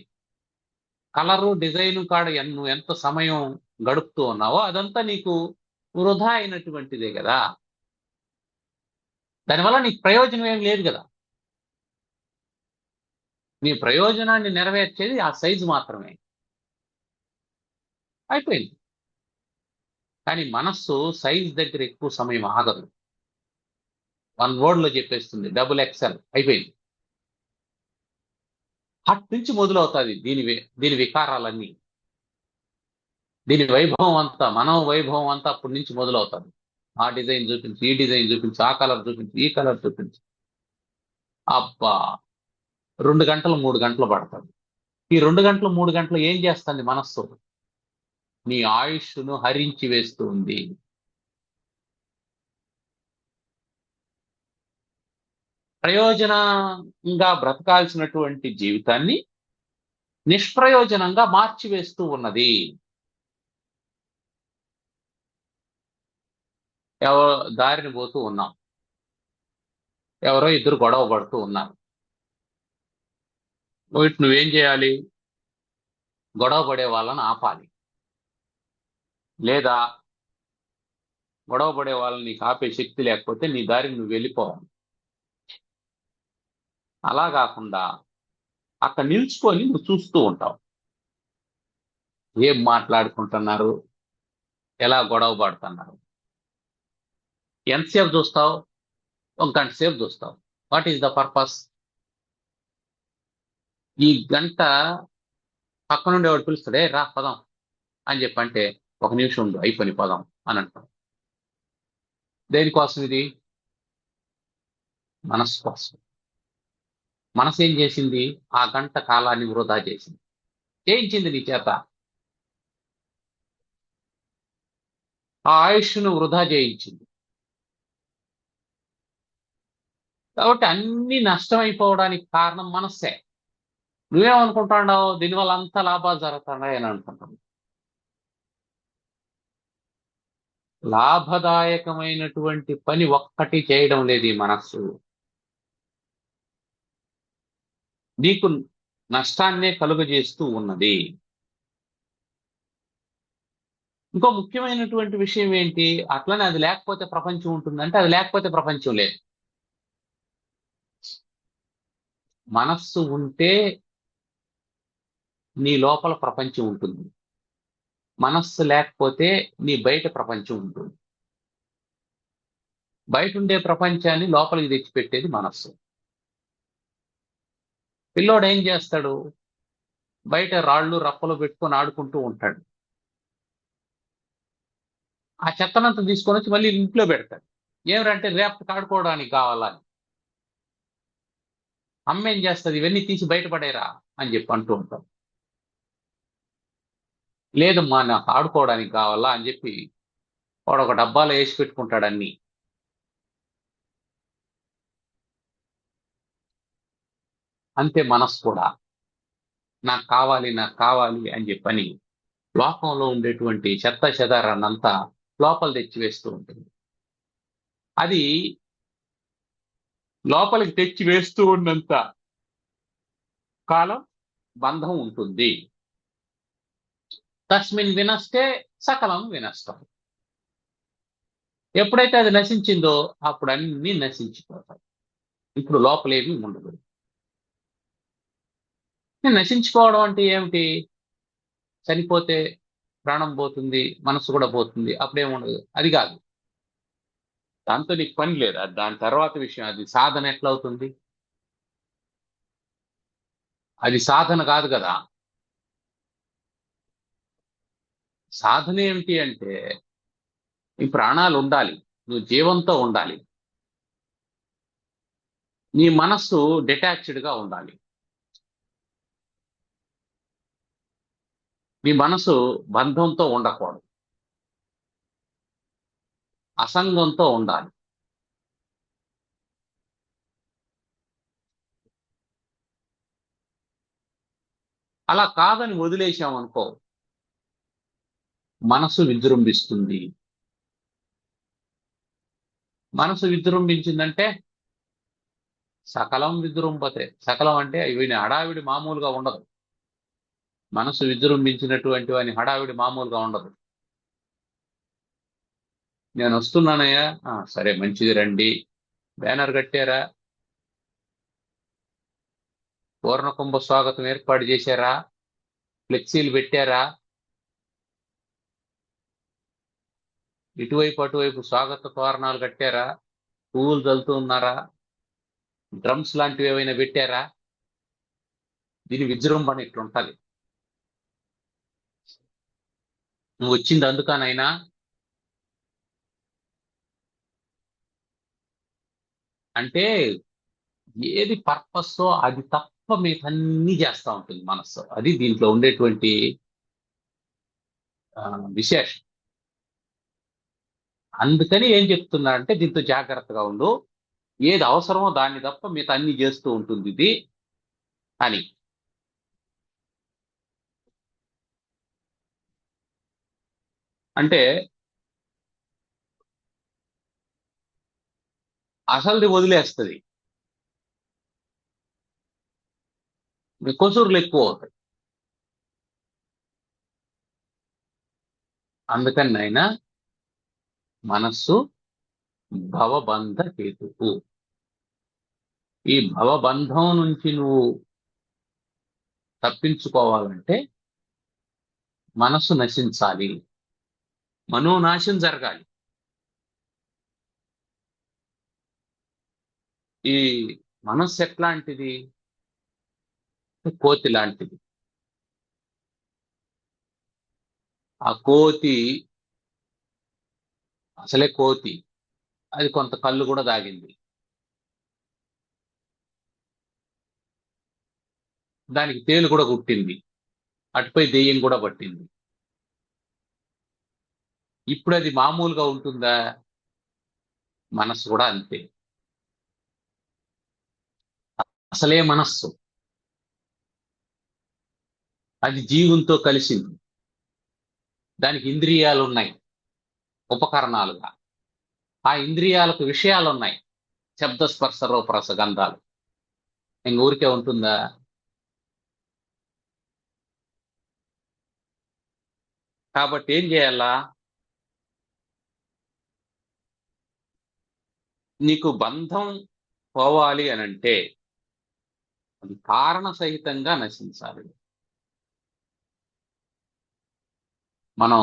కలరు డిజైన్ కాడ నువ్వు ఎంత సమయం గడుపుతూ ఉన్నావో అదంతా నీకు వృధా అయినటువంటిదే కదా. దానివల్ల నీకు ప్రయోజనం ఏం లేదు కదా. నీ ప్రయోజనాన్ని నెరవేర్చేది ఆ సైజు మాత్రమే. అయిపోయింది. కానీ మనస్సు సైజ్ దగ్గర ఎక్కువ సమయం ఆగదు. 1 word లో చెప్పేస్తుంది, డబుల్ ఎక్సెల్ అయిపోయింది. అటు నుంచి మొదలవుతుంది దీని వికారాలన్నీ. దీని వైభవం అంతా, మనో వైభవం అంతా అప్పటి నుంచి మొదలవుతుంది. ఆ డిజైన్ చూపించి, ఈ డిజైన్ చూపించి, ఆ కలర్ చూపించి, ఈ కలర్ చూపించి, అబ్బా 2 గంటలు 3 గంటలు పడుతుంది. ఈ 2 గంటలు 3 గంటలు ఏం చేస్తుంది మనస్సు? నీ ఆయుష్ను హరించి వేస్తుంది. ప్రయోజనంగా బ్రతకాల్సినటువంటి జీవితాన్ని నిష్ప్రయోజనంగా మార్చివేస్తూ ఉన్నది. దారిని పోతూ ఉన్నాం, ఎవరో ఇద్దరు గొడవ పడుతూ ఉన్నారు. వీటి నువ్వేం చేయాలి? గొడవ పడే వాళ్ళని ఆపాలి, లేదా గొడవ పడే వాళ్ళని నీకు ఆపే శక్తి లేకపోతే నీ దారికి నువ్వు వెళ్ళిపోవాలి. అలా కాకుండా అక్కడ నిల్చుకొని నువ్వు చూస్తూ ఉంటావు. ఏం మాట్లాడుకుంటున్నారు, ఎలా గొడవ పడుతున్నారు. ఎంతసేపు చూస్తావు? 1 గంట సేపు చూస్తావు. What is the purpose? ఈ గంట పక్క నుండి ఎవడు పిలుస్తాడే, రా పదం అని చెప్పంటే 1 నిమిషం ఉండు అయిపోయి పదం అని అంటాం. దేనికోసం ఇది? మనస్సు కోసం. మనసు ఏం చేసింది? ఆ గంట కాలాన్ని వృధా చేసింది, చేయించింది నీ చేత. ఆ ఆయుష్ను వృధా చేయించింది. కాబట్టి అన్ని నష్టమైపోవడానికి కారణం మనస్సే. నువ్వేమనుకుంటున్నావు? దీనివల్ల అంతా లాభాలు జరుగుతున్నాయి అని అనుకుంటున్నావు. లాభదాయకమైనటువంటి పని ఒక్కటి చేయడం లేదు ఈ మనస్సు. నీకు నష్టాన్నే కలుగజేస్తూ ఉన్నది. ఇంకో ముఖ్యమైనటువంటి విషయం ఏంటి? అట్లనే అది లేకపోతే ప్రపంచం ఉంటుందంటే అది లేకపోతే ప్రపంచం లేదు. మనస్సు ఉంటే నీ లోపల ప్రపంచం ఉంటుంది, మనస్సు లేకపోతే నీ బయట ప్రపంచం ఉంటుంది. బయట ఉండే ప్రపంచాన్ని లోపలికి తెచ్చిపెట్టేది మనస్సు. పిల్లోడు ఏం చేస్తాడు? బయట రాళ్ళు రప్పలు పెట్టుకొని ఆడుకుంటూ ఉంటాడు. ఆ చెత్తనంతా తీసుకొని వచ్చి మళ్ళీ ఇంట్లో పెడతాడు. ఏమిటంటే రేపటికి ఆడుకోవడానికి కావాలని. అమ్మ ఏం చేస్తుంది? ఇవన్నీ తీసి బయటపడేరా అని చెప్పి అంటూ ఉంటాం. లేదమ్మా నాకు ఆడుకోవడానికి కావాలా అని చెప్పి వాడు ఒక డబ్బాలో వేసి పెట్టుకుంటాడు అన్ని. అంతే మనస్సు కూడా. నాకు కావాలి నాకు కావాలి అని చెప్పని లోకంలో ఉండేటువంటి చెత్త చెదారాన్నంతా లోపల తెచ్చివేస్తూ ఉంటుంది. అది లోపలికి తెచ్చి వేస్తూ ఉన్నంత కాలం బంధం ఉంటుంది. తస్మిన్ వినష్టే సకలం వినష్టం. ఎప్పుడైతే అది నశించిందో అప్పుడు అన్ని నశించిపోతాయి. ఇప్పుడు లోపలేవి ఉండదు. నశించుకోవడం అంటే ఏమిటి? చనిపోతే ప్రాణం పోతుంది, మనసు కూడా పోతుంది, అప్పుడేముండదు. అది కాదు, దాంతో నీకు పని లేదు. దాని తర్వాత విషయం. అది సాధన ఎట్లా అవుతుంది? అది సాధన కాదు కదా. సాధన ఏమిటి అంటే నీ ప్రాణాలు ఉండాలి, నువ్వు జీవంతో ఉండాలి, నీ మనస్సు డిటాచ్డ్గా ఉండాలి. నీ మనసు బంధంతో ఉండకూడదు, అసంగంతో ఉండాలి. అలా కాదని వదిలేశామనుకో మనసు విజృంభిస్తుంది. మనసు విజృంభించిందంటే సకలం విజృంభతే. సకలం అంటే ఇవి హడావిడి మామూలుగా ఉండదు. మనసు విజృంభించినటువంటి వాని హడావిడి మామూలుగా ఉండదు. నేను వస్తున్నానయ్యా, సరే మంచిది రండి. బ్యానర్ కట్టారా? పూర్ణకుంభ స్వాగతం ఏర్పాటు చేశారా? ఫ్లెక్సీలు పెట్టారా? ఇటువైపు అటువైపు స్వాగత తోరణాలు కట్టారా, పువ్వులు చల్లుతూ ఉన్నారా, డ్రమ్స్ లాంటివి ఏమైనా పెట్టారా? దీని విజృంభణ ఇట్లుంటది. నువ్వు వచ్చింది అందుకనైనా అంటే ఏది పర్పస్ అది తప్ప మిగతా చేస్తా ఉంటుంది మనస్సు. అది దీంట్లో ఉండేటువంటి విశేషం. అందుకని ఏం చెప్తున్నా అంటే దీంతో జాగ్రత్తగా ఉండు, ఏది అవసరమో దాన్ని తప్ప మిగతా అన్ని చేస్తూ ఉంటుంది ఇది అని. అంటే అసలుది వదిలేస్తుంది, కొసూరులు ఎక్కువ అవుతాయి. అందుకని ఆయన మనస్సు భవబంధ హేతువు. ఈ భవబంధం నుంచి నువ్వు తప్పించుకోవాలంటే మనస్సు నశించాలి, మనోనాశం జరగాలి. ఈ మనస్సు ఎట్లాంటిది? కోతి లాంటిది. ఆ కోతి అసలే కోతి, అది కొంత కళ్ళు కూడా దాగింది. దానికి తేలు కూడా కుట్టింది, అటుపై దెయ్యం కూడా పట్టింది. ఇప్పుడు అది మామూలుగా ఉంటుందా? మనస్సు కూడా అంతే. అసలే మనస్సు అది జీవంతో కలిసింది, దానికి ఇంద్రియాలు ఉన్నాయి ఉపకరణాలుగా. ఆ ఇంద్రియాలకు విషయాలు ఉన్నాయి, శబ్ద స్పర్శ రూప రస గంధాలు. ఇంక ఊరికే ఉంటుందా? కాబట్టి ఏం చేయాలా? నీకు బంధం పోవాలి అనంటే అది కారణ సహితంగా నశించాలి. మనం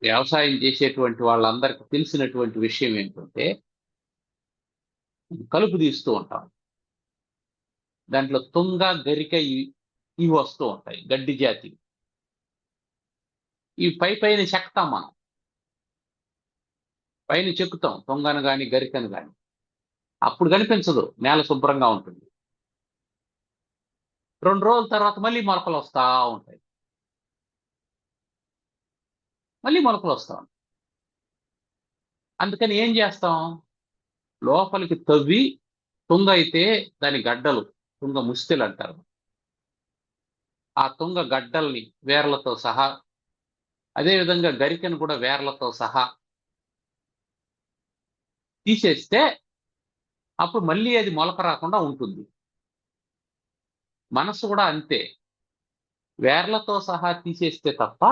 వ్యవసాయం చేసేటువంటి వాళ్ళందరికీ తెలిసినటువంటి విషయం ఏంటంటే కలుపు తీస్తూ ఉంటాం, దాంట్లో తుంగ గరిక ఇవి వస్తూ ఉంటాయి, గడ్డి జాతి. ఇవి పైన చెక్తాం, మనం పైన చెక్కుతాం తుంగను కానీ గరికను కానీ. అప్పుడు కనిపించదు, నేల శుభ్రంగా ఉంటుంది. 2 రోజుల తర్వాత మళ్ళీ మొలకలు వస్తా ఉంటాయి, మళ్ళీ మొలకలు వస్తా ఉంటాయి. అందుకని ఏం చేస్తాం? లోపలికి తవ్వి, తుంగ అయితే దాని గడ్డలు, తుంగ ముస్తెలు అంటారు, ఆ తుంగ గడ్డల్ని వేర్లతో సహా, అదేవిధంగా గరికను కూడా వేర్లతో సహా తీసేస్తే అప్పుడు మళ్ళీ అది మొలక రాకుండా ఉంటుంది. మనస్సు కూడా అంతే, వేర్లతో సహా తీసేస్తే తప్ప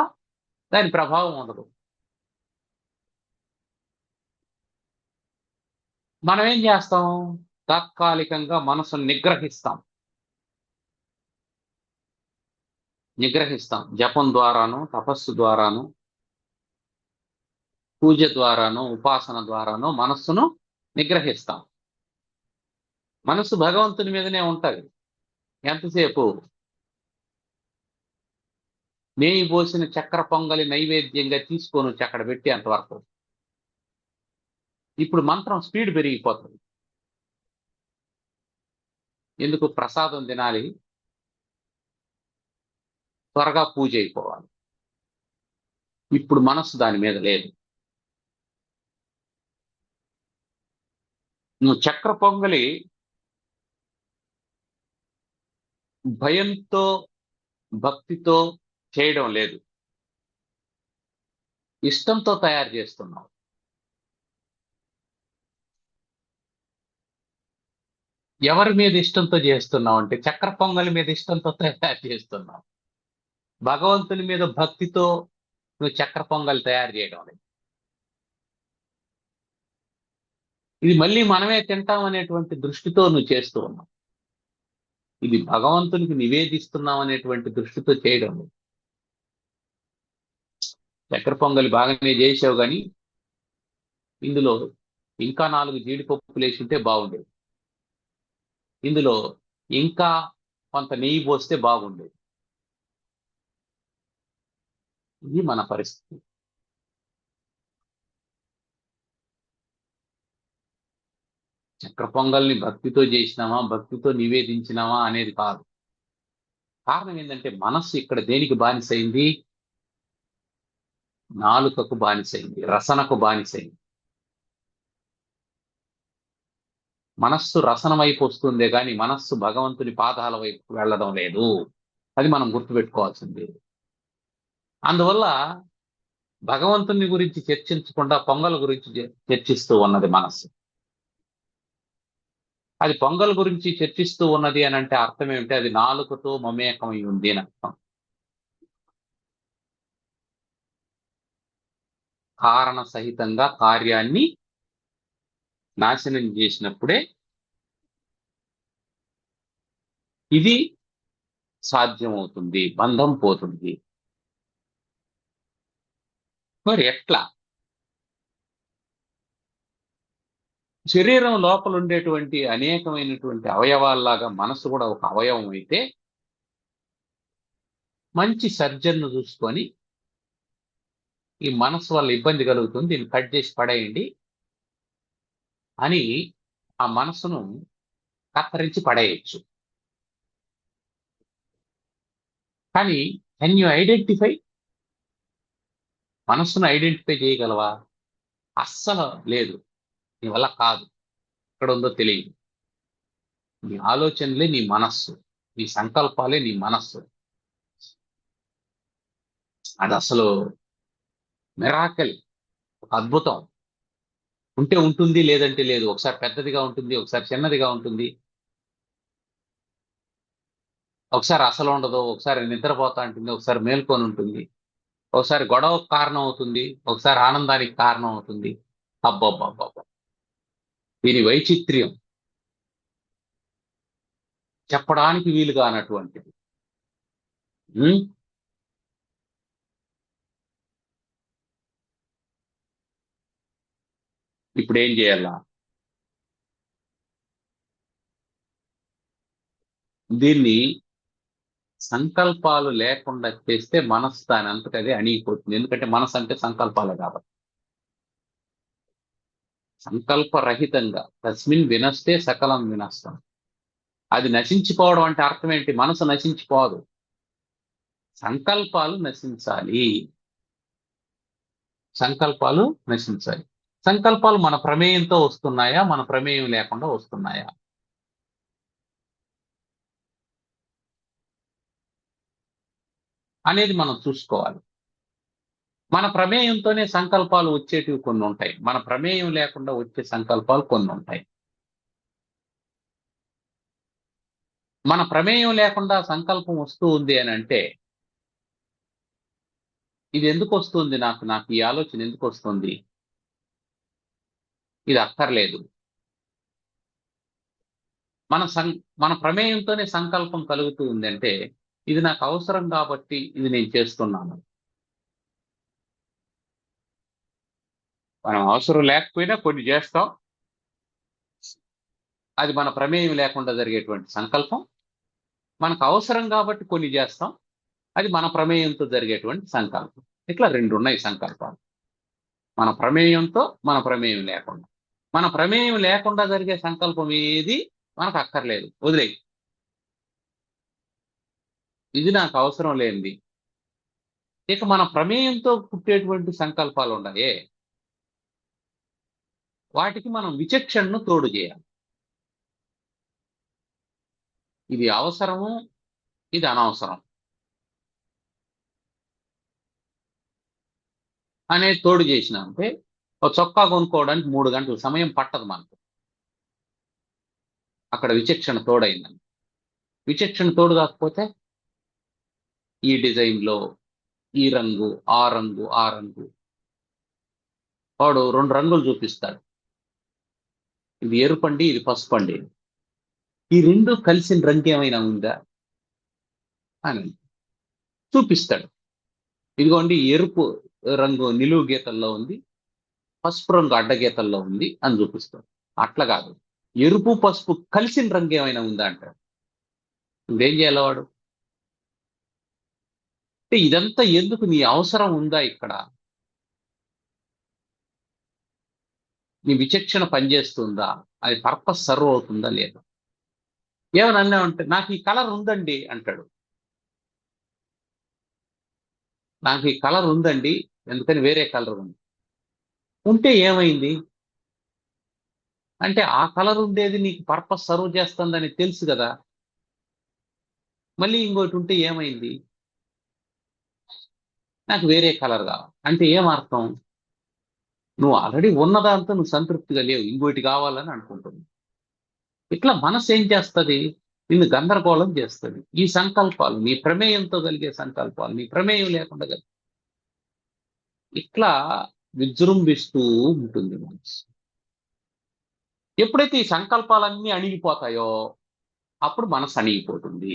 దాని ప్రభావం ఉండదు. మనం ఏం చేస్తాం? తాత్కాలికంగా మనసును నిగ్రహిస్తాం జపం ద్వారాను, తపస్సు ద్వారాను, పూజ ద్వారాను, ఉపాసన ద్వారాను మనస్సును నిగ్రహిస్తాం. మనస్సు భగవంతుని మీదనే ఉంటది ఎంతసేపు. నెయ్యి పోసిన చక్కెర పొంగలి నైవేద్యంగా తీసుకొని వచ్చి అక్కడ పెట్టి అంతవరకు. ఇప్పుడు మంత్రం స్పీడ్ పెరిగిపోతుంది. ఎందుకు? ప్రసాదం తినాలి, త్వరగా పూజ అయిపోవాలి. ఇప్పుడు మనస్సు దాని మీద లేదు. నువ్వు చక్ర పొంగలి భయంతో భక్తితో చేయడం లేదు, ఇష్టంతో తయారు చేస్తున్నావు. ఎవరి మీద ఇష్టంతో చేస్తున్నావు అంటే చక్ర పొంగలి మీద ఇష్టంతో తయారు చేస్తున్నావు. భగవంతుని మీద భక్తితో నువ్వు చక్ర పొంగలి తయారు చేయడం లేదు. ఇది మళ్ళీ మనమే తింటాం అనేటువంటి దృష్టితో నువ్వు చేస్తూ ఉన్నావు. ఇది భగవంతునికి నివేదిస్తున్నాం అనేటువంటి దృష్టితో చేయడం లేదు. చక్కెర పొంగలి బాగానే చేసావు కానీ ఇందులో ఇంకా 4 జీడిపప్పులు వేసి ఉంటే బాగుండేది. ఇందులో ఇంకా కొంత నెయ్యి పోస్తే బాగుండేది. ఇది మన పరిస్థితి. చక్కెర పొంగల్ని భక్తితో చేసినామా, భక్తితో నివేదించినామా అనేది కాదు. కారణం ఏంటంటే మనస్సు ఇక్కడ దేనికి బానిసైంది? నాలుకకు బానిసైంది, రసనకు బానిసైంది. మనస్సు రసన వైపు వస్తుందే గాని మనస్సు భగవంతుని పాదాల వైపు వెళ్ళడం లేదు. అది మనం గుర్తుపెట్టుకోవాల్సింది. అందువల్ల భగవంతుని గురించి చర్చించకుండా పొంగల్ గురించి చర్చిస్తూ ఉన్నది మనస్సు. అది పొంగల్ గురించి చర్చిస్తూ ఉన్నది అని అంటే అర్థం ఏమిటి? అది నాలుకతో మమేకమై ఉంది అని అర్థం. కారణ సహితంగా కార్యాన్ని నాశనం చేసినప్పుడే ఇది సాధ్యమవుతుంది, బంధం పోతుంది. మరి ఎట్లా? శరీరం లోపల ఉండేటువంటి అనేకమైనటువంటి అవయవాల్లాగా మనసు కూడా ఒక అవయవం అయితే మంచి సర్జన్ను చూసుకొని ఈ మనసు వల్ల ఇబ్బంది కలుగుతుంది, దీన్ని కట్ చేసి పడేయండి అని ఆ మనసును కత్తిరించి పడేయచ్చు. కానీ కెన్ యూ ఐడెంటిఫై? మనస్సును ఐడెంటిఫై చేయగలవా? అస్సలు లేదు. నీ వల్ల కాదు. ఎక్కడ ఉందో తెలియదు. నీ ఆలోచనలే నీ మనస్సు, నీ సంకల్పాలే నీ మనస్సు. అది అసలు మిరాకిల్, ఒక అద్భుతం. ఉంటే ఉంటుంది, లేదంటే లేదు. ఒకసారి పెద్దదిగా ఉంటుంది, ఒకసారి చిన్నదిగా ఉంటుంది, ఒకసారి అసలు ఉండదు, ఒకసారి నిద్రపోతా ఉంటుంది, ఒకసారి మేల్కొని ఉంటుంది, ఒకసారి గొడవకు కారణం అవుతుంది, ఒకసారి ఆనందానికి కారణం అవుతుంది. అబ్బబ్బబ్బబ్బ, దీని వైచిత్ర్యం చెప్పడానికి వీలుగా అన్నటువంటిది. ఇప్పుడు ఏం చేయాలా? దీన్ని సంకల్పాలు లేకుండా చేస్తే మనసు దాని అంతటా అదే అణిగిపోతుంది. ఎందుకంటే మనసు అంటే సంకల్పాలే కాబట్టి. సంకల్పరహితంగా తస్మిన్ వినస్తే సకలం వినస్తాం. అది నశించిపోవడం అంటే అర్థం ఏంటి? మనసు నశించిపోదు, సంకల్పాలు నశించాలి. సంకల్పాలు నశించాలి. సంకల్పాలు మన ప్రమేయంతో వస్తున్నాయా, మన ప్రమేయం లేకుండా వస్తున్నాయా? అనేది మనం చూసుకోవాలి. మన ప్రమేయంతోనే సంకల్పాలు వచ్చేటివి కొన్ని ఉంటాయి, మన ప్రమేయం లేకుండా వచ్చే సంకల్పాలు కొన్ని ఉంటాయి. మన ప్రమేయం లేకుండా సంకల్పం వస్తూ ఉంది అని అంటే ఇది ఎందుకు వస్తుంది? నాకు ఈ ఆలోచన ఎందుకు వస్తుంది? ఇది అక్కర్లేదు. మన ప్రమేయంతోనే సంకల్పం కలుగుతూ ఉంది అంటే ఇది నాకు అవసరం కాబట్టి ఇది నేను చేస్తున్నాను. మనం అవసరం లేకపోయినా కొన్ని చేస్తాం, అది మన ప్రమేయం లేకుండా జరిగేటువంటి సంకల్పం. మనకు అవసరం కాబట్టి కొన్ని చేస్తాం, అది మన ప్రమేయంతో జరిగేటువంటి సంకల్పం. ఇట్లా రెండు ఉన్నాయి సంకల్పాలు, మన ప్రమేయంతో, మన ప్రమేయం లేకుండా. మన ప్రమేయం లేకుండా జరిగే సంకల్పం ఏది మనకు అక్కర్లేదు, వదిలేయి. ఇది నాకు అవసరం లేనిది. ఇక మన ప్రమేయంతో పుట్టేటువంటి సంకల్పాలు ఉన్నాయే, వాటికి మనం విచక్షణను తోడు చేయాలి. ఇది అవసరము, ఇది అనవసరం అనేది తోడు చేసినామంటే ఒక చొక్కా కొనుక్కోవడానికి 3 గంటల సమయం పట్టదు మనకు. అక్కడ విచక్షణ తోడైందని. విచక్షణ తోడు కాకపోతే ఈ డిజైన్లో ఈ రంగు, ఆ రంగు, ఆ రంగు, వాడు 2 రంగులు చూపిస్తాడు. ఇది ఎరుపండి, ఇది పసుపండి. ఈ 2 కలిసిన రంగు ఏమైనా ఉందా అని చూపిస్తాడు. ఇదిగోండి ఎరుపు రంగు నిలువు గీతల్లో ఉంది, పసుపు రంగు అడ్డగీతల్లో ఉంది అని చూపిస్తాడు. అట్లా కాదు, ఎరుపు పసుపు కలిసిన రంగు ఏమైనా ఉందా అంటాడు. నువ్వేం చేయాలి వాడు? అంటే ఇదంతా ఎందుకు? నీ అవసరం ఉందా ఇక్కడ? నీ విచక్షణ పనిచేస్తుందా? అది పర్పస్ సర్వ్ అవుతుందా లేదా? ఏమని అన్నామంటే నాకు ఈ కలర్ ఉందండి అంటాడు. నాకు ఈ కలర్ ఉందండి, ఎందుకని వేరే కలర్ ఉంది. ఉంటే ఏమైంది అంటే ఆ కలర్ ఉండేది నీకు పర్పస్ సర్వ్ చేస్తుందని తెలుసు కదా, మళ్ళీ ఇంకోటి ఉంటే ఏమైంది? నాకు వేరే కలర్ కావాలి అంటే ఏం అర్థం? నువ్వు ఆల్రెడీ ఉన్నదాంతో నువ్వు సంతృప్తిగా లేవు, ఇంకోటి కావాలని అనుకుంటుంది. ఇట్లా మనసు ఏం చేస్తుంది? నిన్ను గందరగోళం చేస్తుంది. ఈ సంకల్పాలు, నీ ప్రమేయంతో కలిగే సంకల్పాలు, నీ ప్రమేయం లేకుండా ఇట్లా విజృంభిస్తూ ఉంటుంది మనసు. ఎప్పుడైతే ఈ సంకల్పాలన్నీ అణిగిపోతాయో అప్పుడు మనసు అణిగిపోతుంది.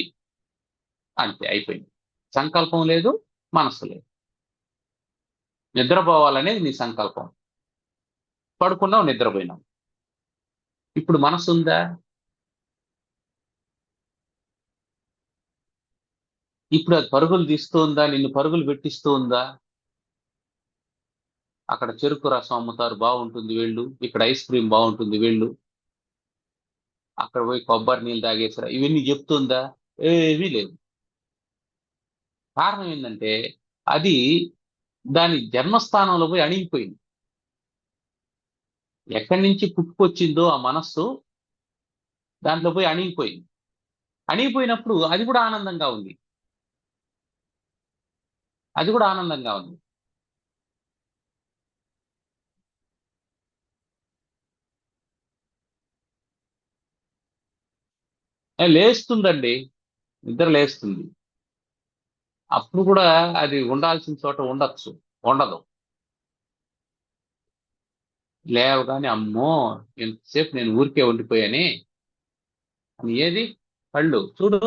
అంతే, అయిపోయింది. సంకల్పం లేదు, మనసు లేదు. నిద్రపోవాలనేది నీ సంకల్పం, పడుకున్నావు, నిద్రపోయినావు. ఇప్పుడు మనసు ఉందా? ఇప్పుడు అది పరుగులు తీస్తూ ఉందా? నిన్ను పరుగులు పెట్టిస్తూ ఉందా? అక్కడ చెరుకు రసం అమ్ముతారు, బాగుంటుంది వెళ్ళు. ఇక్కడ ఐస్ క్రీమ్ బాగుంటుంది వెళ్ళు. అక్కడ పోయి కొబ్బరి నీళ్ళు తాగేసరా, ఇవన్నీ చెప్తుందా? ఏమీ లేదు. కారణం ఏంటంటే అది దాని జన్మస్థానంలో పోయి అణిగిపోయింది. ఎక్కడి నుంచి పుట్టుకొచ్చిందో ఆ మనస్సు దాంట్లో పోయి అణిగిపోయింది. అణిగిపోయినప్పుడు అది కూడా ఆనందంగా ఉంది. అది కూడా ఆనందంగా ఉంది. లేస్తుందండి, నిద్ర లేస్తుంది. అప్పుడు కూడా అది ఉండాల్సిన చోట ఉండొచ్చు, ఉండదు. లేవగానే అమ్మో ఎంతసేపు నేను ఊరికే ఉండిపోయాని అని. ఏది? కళ్ళు చూడు,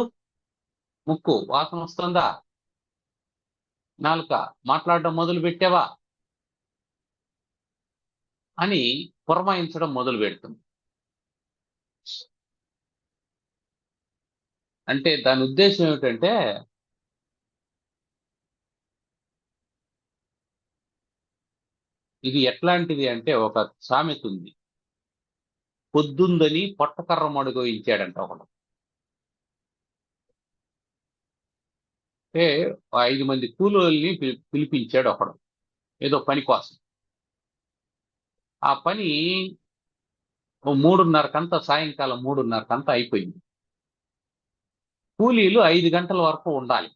ముక్కు వాసన వస్తుందా, నాలుక మాట్లాడడం మొదలు పెట్టావా అని పురమాయించడం మొదలు పెడుతుంది. అంటే దాని ఉద్దేశం ఏమిటంటే ఇది ఎట్లాంటిది అంటే ఒక సామెత ఉంది, పొద్దుందని పొట్టకర్ర మడుగోయించాడంట ఒకడు. అంటే 5 మంది కూలోల్ని పిలిపించాడు ఒకడు ఏదో పని కోసం. ఆ పని 3:30కంతా, సాయంకాలం 3:30కంతా అయిపోయింది. కూలీలు 5 గంటల వరకు ఉండాలి,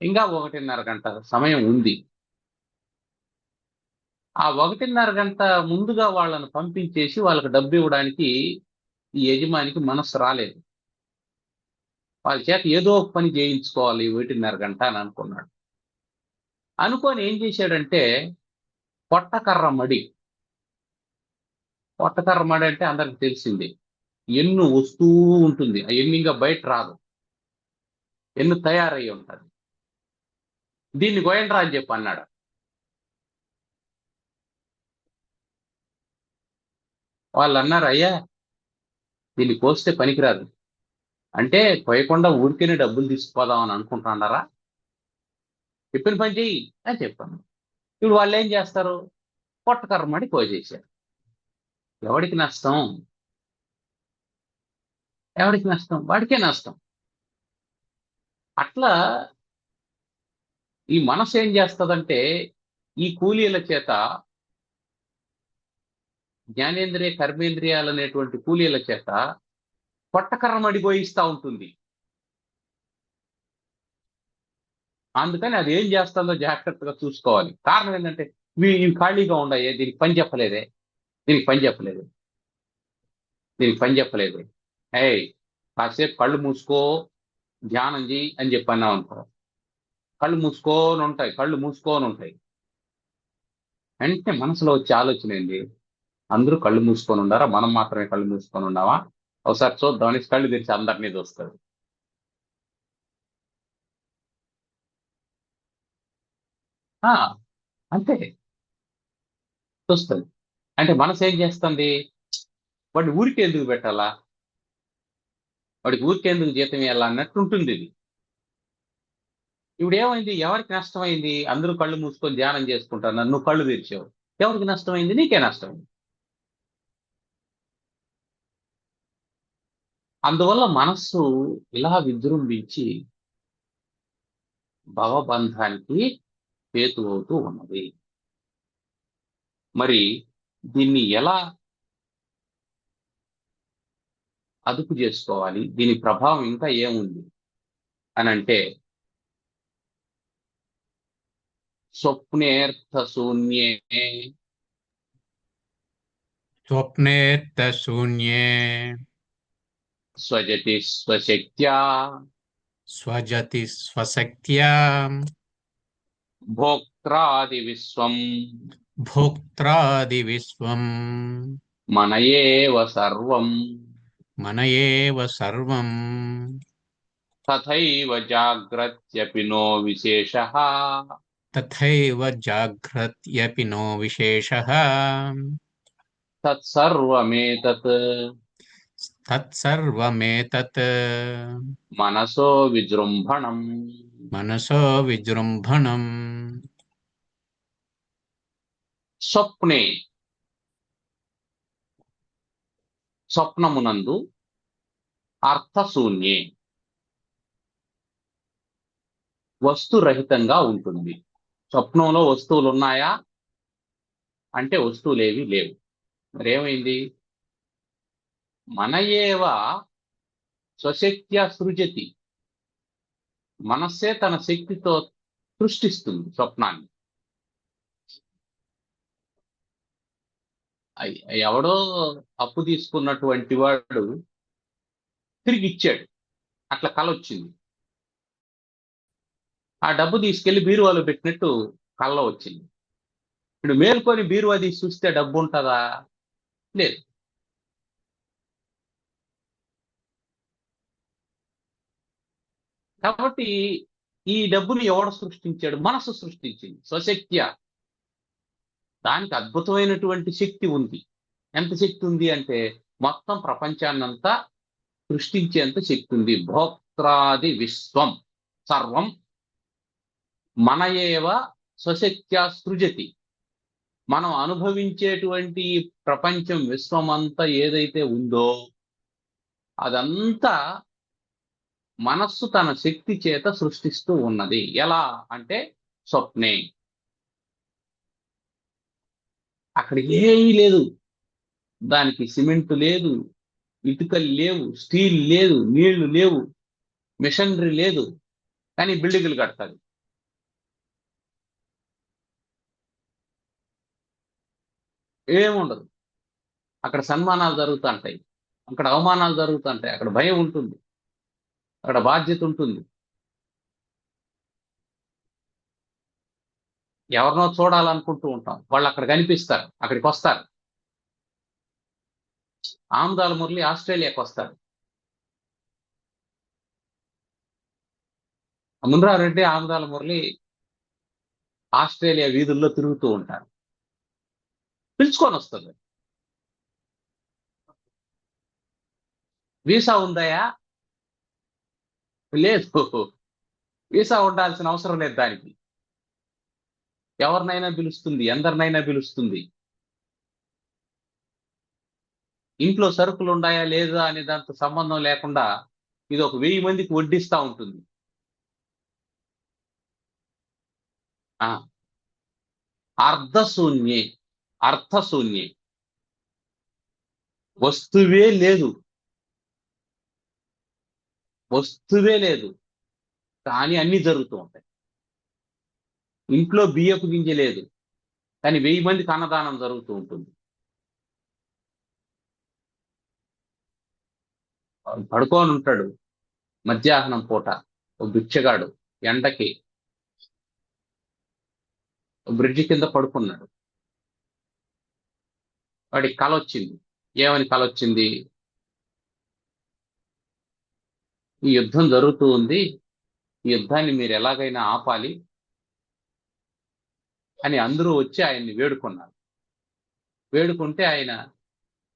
ఇంకా 1:30 గంట సమయం ఉంది. ఆ 1:30 గంట ముందుగా వాళ్ళను పంపించేసి వాళ్ళకి డబ్బు ఇవ్వడానికి ఈ యజమానికి మనస్సు రాలేదు. వాళ్ళ చేత ఏదో ఒక పని చేయించుకోవాలి 1:30 గంట అని అనుకున్నాడు. అనుకొని ఏం చేశాడంటే పొట్టకర్ర మడి. పొట్టకర్ర మడి అంటే అందరికి తెలిసింది, ఎన్ను వస్తూ ఉంటుంది. ఆ ఎన్ను ఇంకా బయట రాదు, ఎన్ను తయారయ్యి ఉంటుంది. దీన్ని గోయండ్రా అని చెప్పి అన్నాడు. వాళ్ళు అన్నారు, అయ్యా దీన్ని కోస్తే పనికిరాదు. అంటే పోయకుండా ఊరికేనే డబ్బులు తీసుకుపోదామని అనుకుంటున్నారా? చెప్పిన పని చెయ్యి అని చెప్పాను. ఇప్పుడు వాళ్ళు ఏం చేస్తారు? పొట్టకర్ర మడి కోసేశారు. ఎవడికి నష్టం? ఎవడికి నష్టం? వాడికే నష్టం. అట్లా ఈ మనసు ఏం చేస్తుందంటే ఈ కూలీల చేత, జ్ఞానేంద్రియ కర్మేంద్రియాలు అనేటువంటి కూలీల చేత పొట్టకర్ర మడిపోయిస్తూ ఉంటుంది. అందుకని అది ఏం చేస్తుందో జాగ్రత్తగా చూసుకోవాలి. కారణం ఏంటంటే ఇవి ఖాళీగా ఉన్నాయి, దీనికి పని చెప్పలేదే, దీనికి పని చెప్పలేదు, దీనికి పని చెప్పలేదు. ఏయ్ కాసేపు కళ్ళు మూసుకో, ధ్యానం చేయి అని చెప్పన్నావు అనుకో, కళ్ళు మూసుకోని ఉంటాయి, కళ్ళు మూసుకోని ఉంటాయి. వెంటనే మనసులో వచ్చే ఆలోచన ఏంటి? అందరూ కళ్ళు మూసుకొని ఉండారా, మనం మాత్రమే కళ్ళు మూసుకొని ఉన్నావా? ఒకసారి చూద్దామని కళ్ళు తెరిచి అందరినీ చూస్తుంది. ఆ, అంతే చూస్తుంది. అంటే మనసు ఏం చేస్తుంది? వాడిని ఊరికి ఎందుకు పెట్టాలా, వాడికి ఊరికి ఎందుకు జీతం ఇవ్వాలా అన్నట్టు ఉంటుంది ఇది. ఇప్పుడు ఏమైంది? ఎవరికి నష్టమైంది? అందరూ కళ్ళు మూసుకొని ధ్యానం చేసుకుంటారు, నన్ను కళ్ళు తెరిచావు. ఎవరికి నష్టమైంది? నీకే నష్టమైంది. అందువల్ల మనస్సు ఇలా విజృంభించి భవబంధానికి హేతు అవుతూ ఉన్నది. మరి దీన్ని ఎలా అదుపు చేసుకోవాలి? దీని ప్రభావం ఇంకా ఏముంది అని అంటే, స్వప్నేర్థ శూన్యే స్వప్నేర్తశూన్యే స్వజతి స్వశక్త్యా స్వజతి స్వశక్త్యా భోక్త్రాది విశ్వం భోక్త్రాదివిశ్వం మన ఏవ సర్వం మన ఏవ సర్వం తథైవ జాగ్రత్యపి నో విశేషః తథైవ జాగ్రత్యపి నో విశేషః తత్సర్వమేతత్ తత్సర్వమేతత్ మనసో విజృంభణం. మనసో విజృంభణం. స్వప్నే, స్వప్నమునందు, అర్థశూన్యే, వస్తురహితంగా ఉంటుంది. స్వప్నంలో వస్తువులు ఉన్నాయా అంటే వస్తువులేవి లేవు. మరేమైంది? మన ఏవ స్వశక్త్యా సృజతి, మనస్సే తన శక్తితో సృష్టిస్తుంది స్వప్నాన్ని. ఎవడో అప్పు తీసుకున్నటువంటి వాడు తిరిగి ఇచ్చాడు, అట్లా కల వచ్చింది. ఆ డబ్బు తీసుకెళ్లి బీరువాలో పెట్టినట్టు కల్లో వచ్చింది. ఇప్పుడు మేల్కొని బీరువా తీసి చూస్తే డబ్బు ఉంటుందా? లేదు. కాబట్టి ఈ డబ్బుని ఎవడు సృష్టించాడు? మనసు సృష్టించింది స్వశక్త్యా. దానికి అద్భుతమైనటువంటి శక్తి ఉంది. ఎంత శక్తి ఉంది అంటే మొత్తం ప్రపంచాన్నంతా సృష్టించేంత శక్తి ఉంది. భోక్త్రాది విశ్వం సర్వం మన ఏవ స్వశక్త్యా సృజతి. మనం అనుభవించేటువంటి ప్రపంచం, విశ్వమంతా ఏదైతే ఉందో అదంతా మనస్సు తన శక్తి చేత సృష్టిస్తూ ఉన్నది. ఎలా అంటే స్వప్నే. అక్కడ ఏమీ లేదు. దానికి సిమెంట్ లేదు, ఇటుకలు లేవు, స్టీల్ లేదు, నీళ్లు లేవు, మిషనరీ లేదు, కానీ బిల్డింగులు కడతారు. ఏముండదు. అక్కడ సన్మానాలు జరుగుతుంటాయి, అక్కడ అవమానాలు జరుగుతుంటాయి, అక్కడ భయం ఉంటుంది, అక్కడ బాధ్యత ఉంటుంది. ఎవరినో చూడాలనుకుంటూ ఉంటాం, వాళ్ళు అక్కడ కనిపిస్తారు, అక్కడికి వస్తారు. ఆముదాల మురళి ఆస్ట్రేలియాకి వస్తాడు, మున్రారెడ్డి ఆముదాల మురళి ఆస్ట్రేలియా వీధుల్లో తిరుగుతూ ఉంటారు. పిలుచుకొని వస్తుంది. వీసా ఉందాయా? లేదు. వీసా ఉండాల్సిన అవసరం లేదు దానికి. ఎవరినైనా పిలుస్తుంది, ఎందరినైనా పిలుస్తుంది. ఇంట్లో సరుకులు ఉన్నాయా లేదా అనే దాంతో సంబంధం లేకుండా ఇది ఒక 1000 మందికి వడ్డిస్తా ఉంటుంది. అర్ధశూన్యే, అర్థశూన్యే, వస్తువే లేదు, వస్తువే లేదు, కానీ అన్ని జరుగుతూ ఉంటాయి. ఇంట్లో బియ్యపు గింజ లేదు, కానీ 1000 మందికి అన్నదానం జరుగుతూ ఉంటుంది. పడుకొని ఉంటాడు మధ్యాహ్నం పూట ఓ బిచ్చగాడు, ఎండకి బ్రిడ్జి కింద పడుకున్నాడు. వాడికి కల వచ్చింది. ఏమని కల వచ్చింది? ఈ యుద్ధం జరుగుతూ ఉంది, ఈ యుద్ధాన్ని మీరు ఎలాగైనా ఆపాలి, అని అందరూ వచ్చి ఆయన్ని వేడుకున్నారు. వేడుకుంటే ఆయన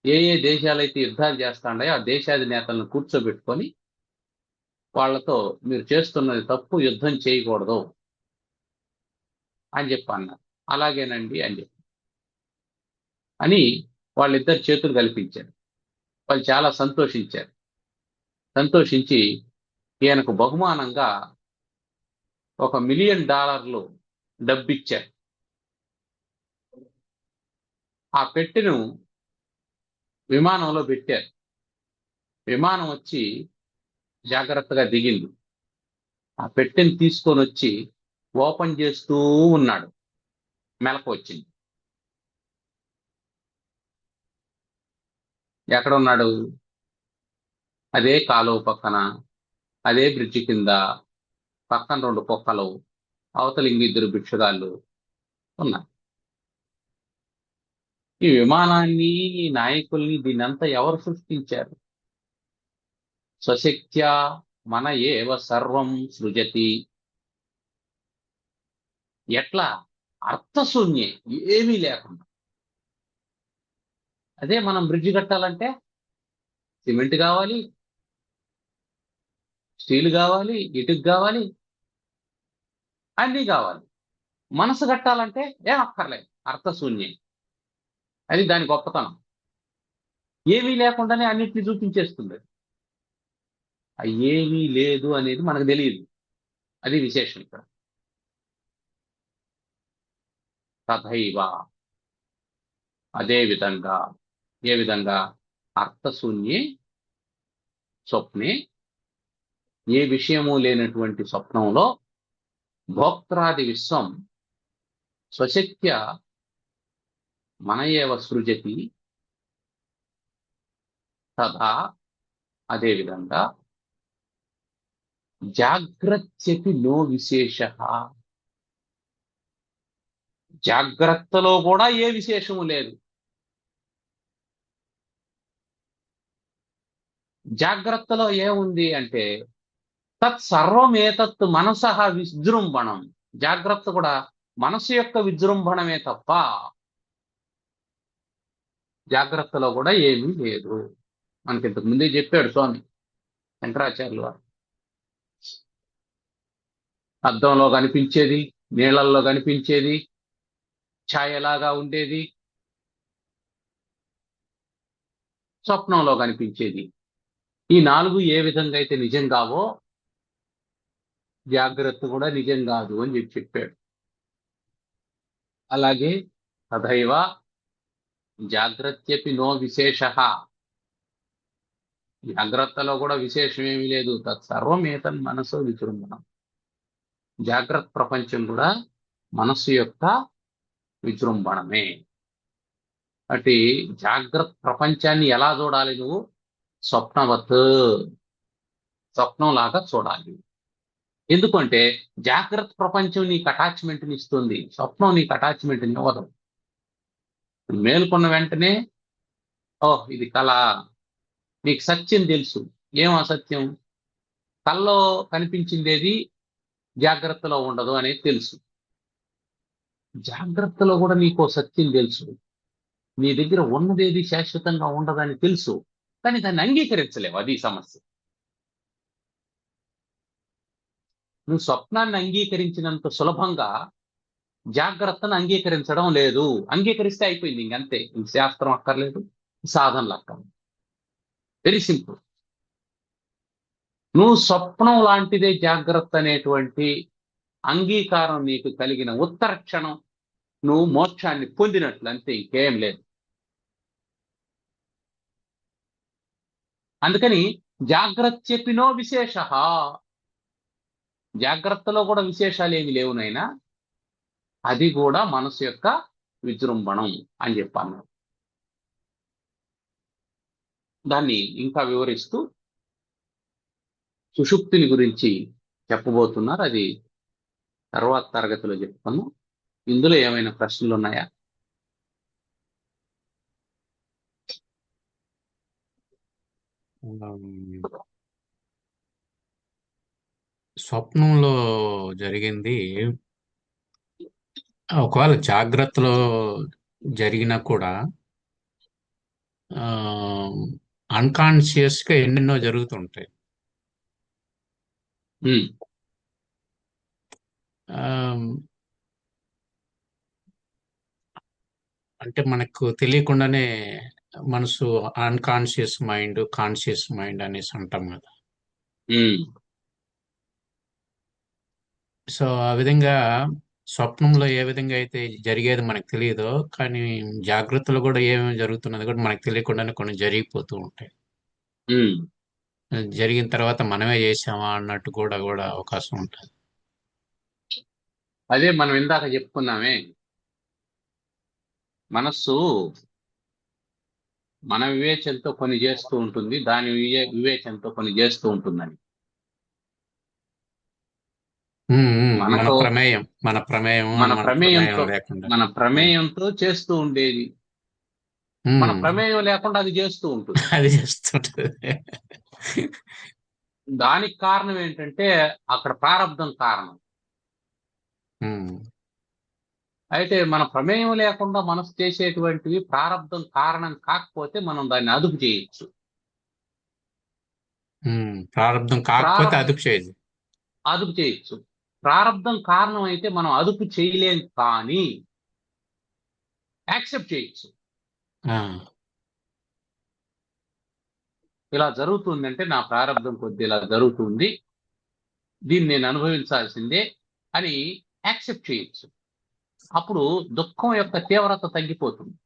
ఏ ఏ దేశాలైతే యుద్ధాలు చేస్తాండాయో ఆ దేశాధినేతలను కూర్చోబెట్టుకొని వాళ్ళతో మీరు చేస్తున్నది తప్పు, యుద్ధం చేయకూడదు అని చెప్పి అన్నారు. అలాగేనండి అని చెప్పి అని వాళ్ళిద్దరు చేతులు కల్పించారు. వాళ్ళు చాలా సంతోషించారు. సంతోషించి ఈయనకు బహుమానంగా $1 మిలియన్ డబ్బిచ్చారు. ఆ పెట్టెను విమానంలో పెట్టారు. విమానం వచ్చి జాగ్రత్తగా దిగింది. ఆ పెట్టెని తీసుకొని వచ్చి ఓపెన్ చేస్తూ ఉన్నాడు. మెలకు వచ్చింది. ఎక్కడ ఉన్నాడు? అదే కాలువ పక్కన, అదే బ్రిడ్జి కింద, పక్కన 2 కుక్కలు, అవతల ఇంగిద్దరు భిక్షగాళ్ళు ఉన్నారు. ఈ విమానాన్ని, ఈ నాయకుల్ని, దీన్నంతా ఎవరు సృష్టించారు? స్వశక్త్యా మన ఏవ సర్వం సృజతి. ఎట్లా? అర్థశూన్యే, ఏమీ లేకుండా. అదే మనం బ్రిడ్జి కట్టాలంటే సిమెంట్ కావాలి, స్టీల్ కావాలి, ఇటుక కావాలి, అన్నీ కావాలి. మనసు కట్టాలంటే ఏం అక్కర్లేదు, అర్థశూన్యం. అది దాని గొప్పతనం. ఏమీ లేకుండానే అన్నిటిని చూపించేస్తుంది. ఆ ఏమీ లేదు అనేది మనకు తెలియదు. అది విశేషం ఇక్కడ. తథైవ, అదే విధంగా. ఏ విధంగా? అర్థశూన్యే స్వప్నే, ఏ విషయము లేనటువంటి స్వప్నంలో భోక్త్రాది విశ్వం స్వశక్త్య మన ఏవ సృజతి. తథా, అదే విధంగా. జాగ్రత్యపి నో విశేష, జాగ్రత్తలో కూడా ఏ విశేషము లేదు. జాగ్రత్తలో ఏముంది అంటే తత్సర్వం ఏతత్ మనసః విజృంభణం. జాగ్రత్త కూడా మనసు యొక్క విజృంభణమే తప్ప జాగ్రత్తలో కూడా ఏమీ లేదు. మనకి ఇంతకు ముందే చెప్పాడు స్వామి శంకరాచార్యులు వారు. అద్దంలో కనిపించేది, నీళ్లల్లో కనిపించేది, ఛాయలాగా ఉండేది, స్వప్నంలో కనిపించేది, ఈ 4 ఏ విధంగా అయితే నిజం కావో జాగ్రత్త కూడా నిజం కాదు అని చెప్పాడు. అలాగే తథైవ జాగ్రత్యపి నో విశేష, జాగ్రత్తలో కూడా విశేషం ఏమీ లేదు. తత్సర్వం ఏతన్ మనసు విజృంభణం. జాగ్రత్త ప్రపంచం కూడా మనస్సు యొక్క విజృంభణమే. అటు జాగ్రత్త ప్రపంచాన్ని ఎలా చూడాలి నువ్వు? స్వప్నవత్, స్వప్నం లాగా చూడాలి. ఎందుకంటే జాగ్రత్త ప్రపంచం నీకు అటాచ్మెంట్ని ఇస్తుంది, స్వప్నం నీకు అటాచ్మెంట్ని ఇవ్వదు. మేలుకున్న వెంటనే ఓహ్ ఇది కళ, నీకు సత్యం తెలుసు. ఏం అసత్యం? కల్లో కనిపించిందేది జాగ్రత్తలో ఉండదు అనేది తెలుసు. జాగ్రత్తలో కూడా నీకో సత్యం తెలుసు. నీ దగ్గర ఉన్నదేది శాశ్వతంగా ఉండదని తెలుసు, కానీ దాన్ని అంగీకరించలేవు. అది సమస్య. నువ్వు స్వప్నాన్ని అంగీకరించినంత సులభంగా జాగ్రత్తను అంగీకరించడం లేదు. అంగీకరిస్తే అయిపోయింది, ఇంకంతే. ఇంక శాస్త్రం అక్కర్లేదు, సాధనలు అక్కర్లేదు. Very simple. నువ్వు స్వప్నం లాంటిదే జాగ్రత్త అనేటువంటి అంగీకారం నీకు కలిగిన ఉత్తర క్షణం నువ్వు మోక్షాన్ని పొందినట్లు, అంతే, ఇంకేం లేదు. అందుకని జాగ్రత్త చెప్పినో విశేష, జాగ్రత్తలో కూడా విశేషాలు ఏమి లేవు నైనా, అది కూడా మనసు యొక్క విజృంభణం అని చెప్పాను. దాన్ని ఇంకా వివరిస్తూ సుషుప్తిని గురించి చెప్పబోతున్నారు. అది తర్వాత తరగతిలో చెప్తాను. ఇందులో ఏమైనా ప్రశ్నలు ఉన్నాయా? స్వప్నంలో జరిగింది ఒకవేళ జాగ్రత్తలో జరిగినా కూడా అన్కాన్షియస్ గా ఎన్నెన్నో జరుగుతుంటాయి. ఉమ్, ఆ, అంటే మనకు తెలియకుండానే మనసు అన్కాన్షియస్ మైండ్, కాన్షియస్ మైండ్ అనేసి అంటాం కదా. ఉమ్. సో ఆ విధంగా స్వప్నంలో ఏ విధంగా అయితే జరిగేది మనకు తెలియదో, కానీ జాగ్రత్తలో కూడా ఏమేమి జరుగుతున్నది కూడా మనకు తెలియకుండానే కొన్ని జరిగిపోతూ ఉంటాయి. ఉమ్. జరిగిన తర్వాత మనమే చేసామా అన్నట్టు కూడా అవకాశం ఉంటుంది. అదే మనం ఇందాక చెప్పుకున్నామే, మనస్సు మన వివేచనతో కొన్ని చేస్తూ ఉంటుంది, దాని వివేచనతో కొన్ని చేస్తూ ఉంటుందని. మన మనతో ప్రమేయం, మన ప్రమేయం, మన మన ప్రమేయం ప్రమేయంతో లేకుండా. మన ఉమ్, ప్రమేయంతో చేస్తూ ఉండేది, మన ఉమ్, ప్రమేయం లేకుండా అది చేస్తూ ఉంటుంది. అది చేస్తుంటది. దానికి కారణం ఏంటంటే అక్కడ ప్రారంధం కారణం. ఉమ్, అయితే మన ప్రమేయం లేకుండా మనసు చేసేటువంటివి ప్రారంధం కారణం కాకపోతే మనం దాన్ని అదుపు చేయొచ్చు. ప్రారంధం కాకపోతే ప్రారంధం అదుపు చేయదు. అదుపు చేయొచ్చు. ప్రారంధం కారణం అయితే మనం అదుపు చేయలేం, కానీ యాక్సెప్ట్ చేయొచ్చు. ఆ, ఇలా జరుగుతుందంటే నా ప్రారంధం కొద్ది ఇలా జరుగుతుంది, దీన్ని నేను అనుభవించాల్సిందే అని యాక్సెప్ట్ చేయొచ్చు. అప్పుడు దుఃఖం యొక్క తీవ్రత తగ్గిపోతుంది.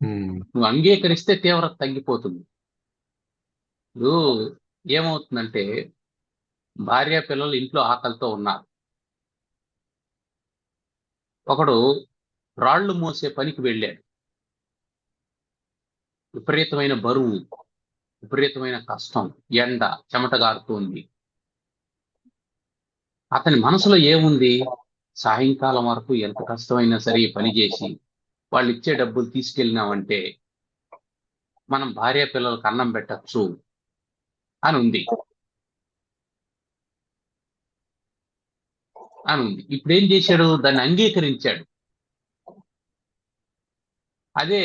ఉమ్, నువ్వు అంగీకరిస్తే తీవ్రత తగ్గిపోతుంది. ఇప్పుడు ఏమవుతుందంటే, భార్య పిల్లలు ఇంట్లో ఆకలితో ఉన్నారు. ఒకడు రాళ్లు మోసే పనికి వెళ్ళాడు. విపరీతమైన బరువు, విపరీతమైన కష్టం, ఎండ, చెమట గారుతోంది. అతని మనసులో ఏముంది? సాయంకాలం వరకు ఎంత కష్టమైనా సరే ఈ పని చేసి వాళ్ళు ఇచ్చే డబ్బులు తీసుకెళ్ళినామంటే మనం భార్య పిల్లలకు అన్నం పెట్టచ్చు అని ఉంది. ఇప్పుడు ఏం చేశాడు? దాన్ని అంగీకరించాడు. అదే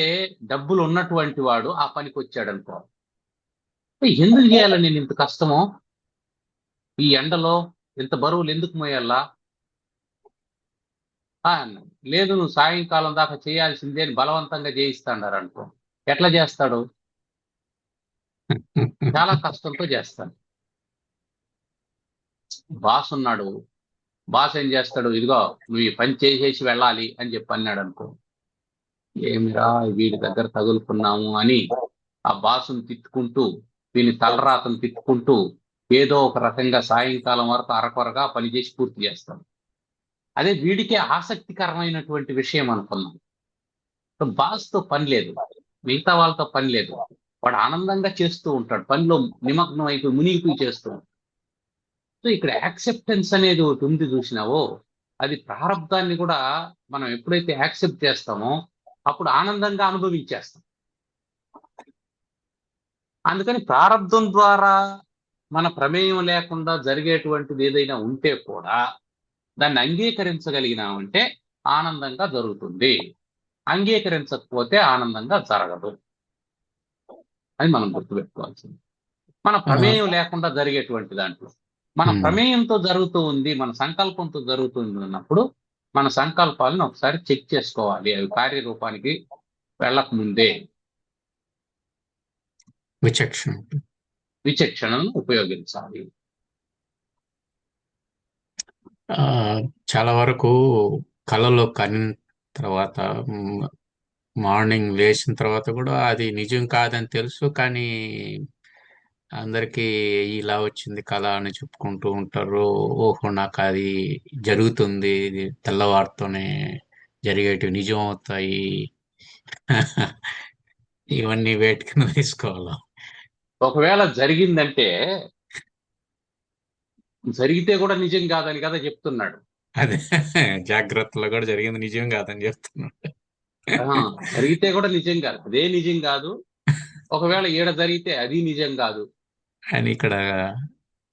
డబ్బులు ఉన్నటువంటి వాడు ఆ పనికి వచ్చాడు అనుకో, ఎందుకు చేయాలి నేను ఇంత కష్టమో, ఈ ఎండలో ఇంత బరువులు ఎందుకు మోయాలా అన్నాడు. లేదు, నువ్వు సాయంకాలం దాకా చేయాల్సిందే అని బలవంతంగా చేయిస్తాడారు అనుకో, ఎట్లా చేస్తాడు? చాలా కష్టంతో చేస్తాడు. బాస్ ఉన్నాడు, బాస్ ఏం చేస్తాడు? ఇదిగో నువ్వు ఈ పని చేసేసి వెళ్ళాలి అని చెప్పి అన్నాడు అనుకో, ఏమిరా వీడి దగ్గర తగులుకున్నాము అని ఆ బాసును తిట్టుకుంటూ, వీని తలరాతను తిట్టుకుంటూ ఏదో ఒక రకంగా సాయంకాలం వరకు అరకొరగా పనిచేసి పూర్తి చేస్తాం. అదే వీడికే ఆసక్తికరమైనటువంటి విషయం అనుకున్నాం, బాస్తో పని లేదు, మిగతా వాళ్ళతో పని లేదు, వాడు ఆనందంగా చేస్తూ ఉంటాడు, పనిలో నిమగ్నం అయిపోయి మునిగిపోయి చేస్తూ ఉంటాడు. సో ఇక్కడ యాక్సెప్టెన్స్ అనేది ఒకటి ఉంది, చూసినావో, అది ప్రారంధాన్ని కూడా మనం ఎప్పుడైతే యాక్సెప్ట్ చేస్తామో అప్పుడు ఆనందంగా అనుభవించేస్తాం. అందుకని ప్రారంధం ద్వారా మన ప్రమేయం లేకుండా జరిగేటువంటిది ఏదైనా ఉంటే కూడా దాన్ని అంగీకరించగలిగినామంటే ఆనందంగా జరుగుతుంది, అంగీకరించకపోతే ఆనందంగా జరగదు అని మనం గుర్తుపెట్టుకోవాల్సింది. మన ప్రమేయం లేకుండా జరిగేటువంటి దాంట్లో మన ప్రమేయంతో జరుగుతూ ఉంది, మన సంకల్పంతో జరుగుతుంది అన్నప్పుడు మన సంకల్పాలను ఒకసారి చెక్ చేసుకోవాలి, అవి కార్యరూపానికి వెళ్ళకముందే విచక్షణ. విచక్షణను ఉపయోగించాలి. ఆ, చాలా వరకు కలలో కనిన తర్వాత, మార్నింగ్ లేచిన తర్వాత కూడా అది నిజం కాదని తెలుసు, కానీ అందరికీ ఇలా వచ్చింది కళ అని చెప్పుకుంటూ ఉంటారు. ఓహో, నాకు అది జరుగుతుంది, ఇది తెల్లవారితోనే జరిగేటివి నిజం అవుతాయి. ఇవన్నీ వేటికి తీసుకోవాలి. ఒకవేళ జరిగిందంటే జరిగితే కూడా నిజం కాదని కదా చెప్తున్నాడు. అదే, జాగ్రత్తలో కూడా జరిగింది నిజం కాదని చెప్తున్నాడు. ఆ, జరిగితే కూడా నిజం కాదు, అదే నిజం కాదు. ఒకవేళ ఈడ జరిగితే అది నిజం కాదు. అని ఇక్కడ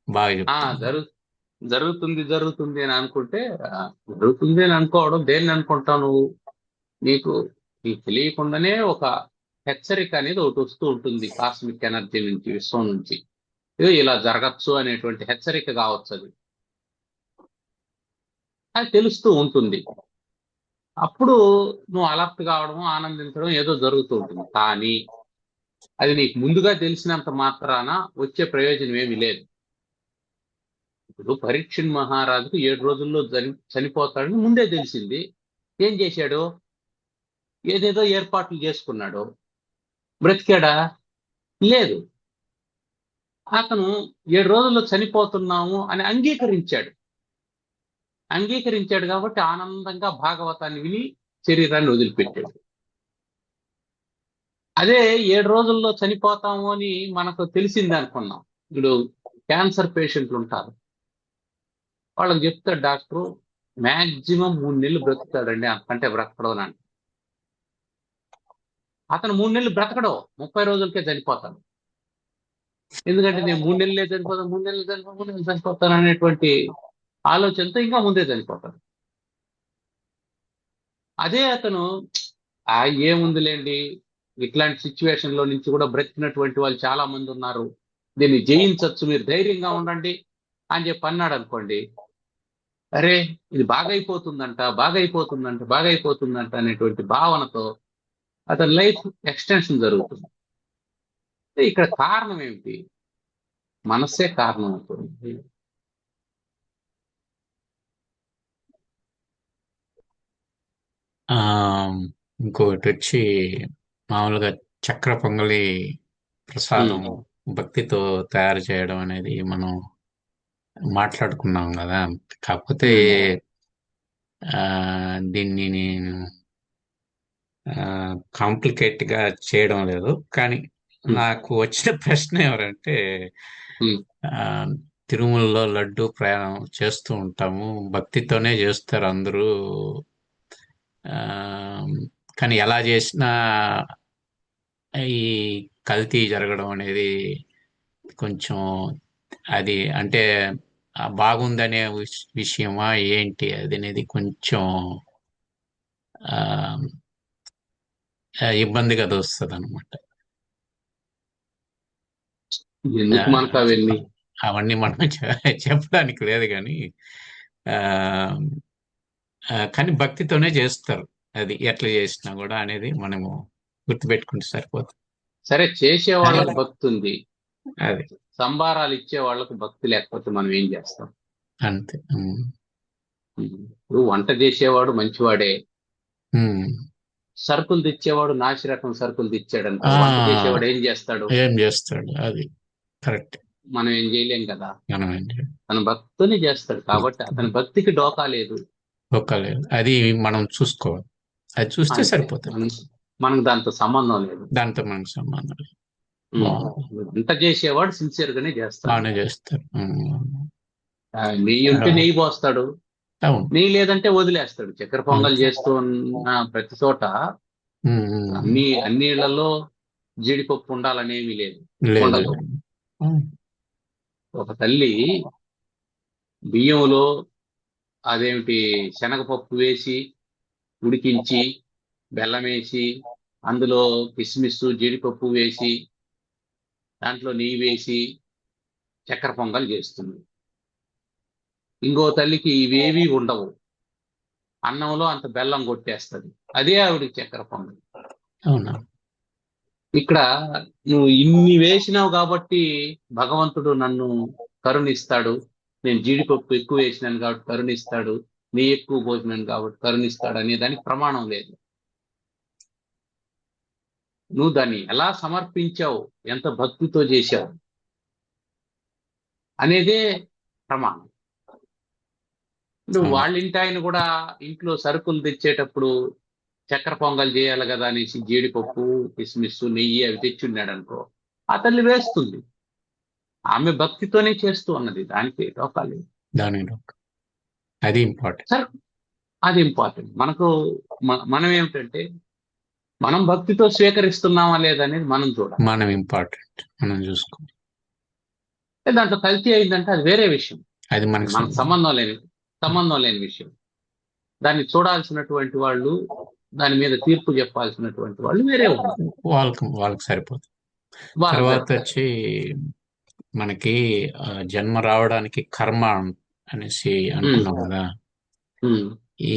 బాగా ఆ చెప్తున్నాడు. జరు జరుగుతుంది జరుగుతుంది అని అనుకుంటే జరుగుతుంది అని అనుకోవడం దేన్ని అనుకుంటావు నువ్వు? నీకు నీకు తెలియకుండానే ఒక హెచ్చరిక అనేది ఒకటి వస్తూ ఉంటుంది కాస్మిక్ ఎనర్జీ నుంచి, విశ్వం నుంచి. ఇది ఇలా జరగచ్చు అనేటువంటి హెచ్చరిక కావచ్చు అది. అది తెలుస్తూ ఉంటుంది. అప్పుడు నువ్వు అలర్ట్ కావడం, ఆనందించడం ఏదో జరుగుతూ ఉంటుంది. కానీ అది నీకు ముందుగా తెలిసినంత మాత్రాన వచ్చే ప్రయోజనం ఏమీ లేదు. ఇప్పుడు పరీక్షణ్ మహారాజుకు 7 రోజుల్లో చనిపోతాడని ముందే తెలిసింది. ఏం చేశాడు? ఏదేదో ఏర్పాట్లు చేసుకున్నాడు. బ్రతికాడా? లేదు. అతను 7 రోజుల్లో చనిపోతున్నాము అని అంగీకరించాడు. కాబట్టి ఆనందంగా భాగవతాన్ని విని శరీరాన్ని వదిలిపెట్టాడు. అదే 7 రోజుల్లో చనిపోతాము అని మనకు తెలిసింది అనుకున్నాం. ఇప్పుడు క్యాన్సర్ పేషెంట్లు ఉంటారు, వాళ్ళకి చెప్తాడు డాక్టరు మ్యాక్సిమం 3 నెలలు బ్రతుకుతాడండి, అంతకంటే బ్రతకడం అని. అతను 3 నెలలు బ్రతకడం, 30 రోజులకే చనిపోతాడు. ఎందుకంటే నేను 3 నెలలే చనిపోతాను, 3 నెలలు చనిపోతాను అనేటువంటి ఆలోచనతో ఇంకా ముందే చనిపోతాడు. అదే అతను ఏముందిలేండి, ఇట్లాంటి సిచ్యువేషన్ లో నుంచి కూడా బ్రతికినటువంటి వాళ్ళు చాలా మంది ఉన్నారు, దీన్ని జయించవచ్చు, మీరు ధైర్యంగా ఉండండి అని చెప్పి అన్నాడు అనుకోండి. అరే ఇది బాగైపోతుందంట అనేటువంటి భావనతో అతని లైఫ్ ఎక్స్టెన్షన్ జరుగుతుంది. ఇక్కడ కారణం ఏమిటి? మనస్సే కారణం అవుతుంది. ఇంకొకటి వచ్చి మామూలుగా చక్కెర పొంగలి ప్రసాదం భక్తితో తయారు చేయడం అనేది మనం మాట్లాడుకున్నాం కదా. కాకపోతే దీన్ని నేను కాంప్లికేట్ గా చేయడం లేదు. కానీ నాకు వచ్చిన ప్రశ్న ఎవరంటే, తిరుమలలో లడ్డు ప్రయాణం చేస్తూ ఉంటాము, భక్తితోనే చేస్తారు అందరూ, కానీ ఎలా చేసినా ఈ కల్తీ జరగడం అనేది కొంచెం, అది అంటే బాగుందనే విషయమా ఏంటి అది అనేది కొంచెం ఇబ్బందిగా తోస్తుంది అనమాట. ఎందుకు మనకు అవన్నీ మనం చెప్పడానికి లేదు, కానీ కానీ భక్తితోనే చేస్తారు, అది ఎట్లా చేసినా కూడా అనేది మనము గుర్తుపెట్టుకుంటే సరిపోతుంది. సరే, చేసే వాళ్ళకి భక్తి ఉంది, అది సంబారాలు ఇచ్చే వాళ్ళకు భక్తి లేకపోతే మనం ఏం చేస్తాం? అంతే. ఇప్పుడు వంట చేసేవాడు మంచివాడే, సరుకులు తెచ్చేవాడు నాసి రకం సరుకులు తెచ్చాడంట, వంట చేసేవాడు ఏం చేస్తాడు? అది కరెక్ట్. మనం ఏం చేయలేం కదా, తన భక్తిని చేస్తాడు. కాబట్టి అతని భక్తికి డోకా లేదు. అది మనం చూసుకోవాలి, అది చూస్తే సరిపోతుంది. మనకు దాంతో సంబంధం లేదు. వంట చేసేవాడు సిన్సియర్ గానే చేస్తాడు. నెయ్యి ఉంటే నెయ్యి పోస్తాడు, నెయ్యి లేదంటే వదిలేస్తాడు. చక్కెర పొంగల్ చేస్తూ ఉన్న ప్రతి చోట అన్ని ఇళ్లలో జీడిపప్పు ఉండాలనేమి లేదు. ఒక తల్లి బియ్యంలో అదేమిటి శనగపప్పు వేసి ఉడికించి బెల్లం వేసి అందులో కిస్మిస్ జీడిపప్పు వేసి దాంట్లో నెయ్యి వేసి చక్కెర పొంగల్ చేస్తుంది. ఇంకో తల్లికి ఇవేవి ఉండవు, అన్నంలో అంత బెల్లం కొట్టేస్తుంది, అదే ఆవిడికి చక్కెర పొంగల్. ఇక్కడ నువ్వు ఇన్ని వేసినావు కాబట్టి భగవంతుడు నన్ను కరుణిస్తాడు, నేను జీడిపప్పు ఎక్కువ వేసినాను కాబట్టి కరుణిస్తాడు, నీ ఎక్కువ పోసినాను కాబట్టి కరుణిస్తాడు అనే దానికి ప్రమాణం లేదు. నువ్వు దాన్ని ఎలా సమర్పించావు, ఎంత భక్తితో చేశావు అనేదే ప్రమాణం. నువ్వు వాళ్ళ ఇంటి ఆయన కూడా ఇంట్లో సరుకులు తెచ్చేటప్పుడు చక్కెర పొంగల్ చేయాలి కదా అనేసి జీడిపప్పు కిస్మిస్ నెయ్యి అవి తెచ్చున్నాడు అనుకో, ఆ తల్లి వేస్తుంది, ఆమె భక్తితోనే చేస్తూ ఉన్నది, దానికి డోకాలు. అది ఇంపార్టెంట్. సరే, అది ఇంపార్టెంట్. మనం ఏమిటంటే మనం భక్తితో స్వీకరిస్తున్నామా లేదనేది మనం చూడాలి. మనం ఇంపార్టెంట్, మనం చూసుకోవాలి. దాంట్లో కల్తీ అయిందంటే అది వేరే విషయం. అది అది మనకు మనకు సంబంధం లేని విషయం. దాన్ని చూడాల్సినటువంటి వాళ్ళు, దాని మీద తీర్పు చెప్పాల్సినటువంటి వాళ్ళు వేరే ఉన్నారు. వాళ్ళకి వాళ్ళకి సరిపోతుంది. వాళ్ళకి తర్వాత సరిపోతుంది. వచ్చి మనకి జన్మ రావడానికి కర్మ అనేసి ఉమ్, అనుకున్నాం కదా. ఉమ్. ఈ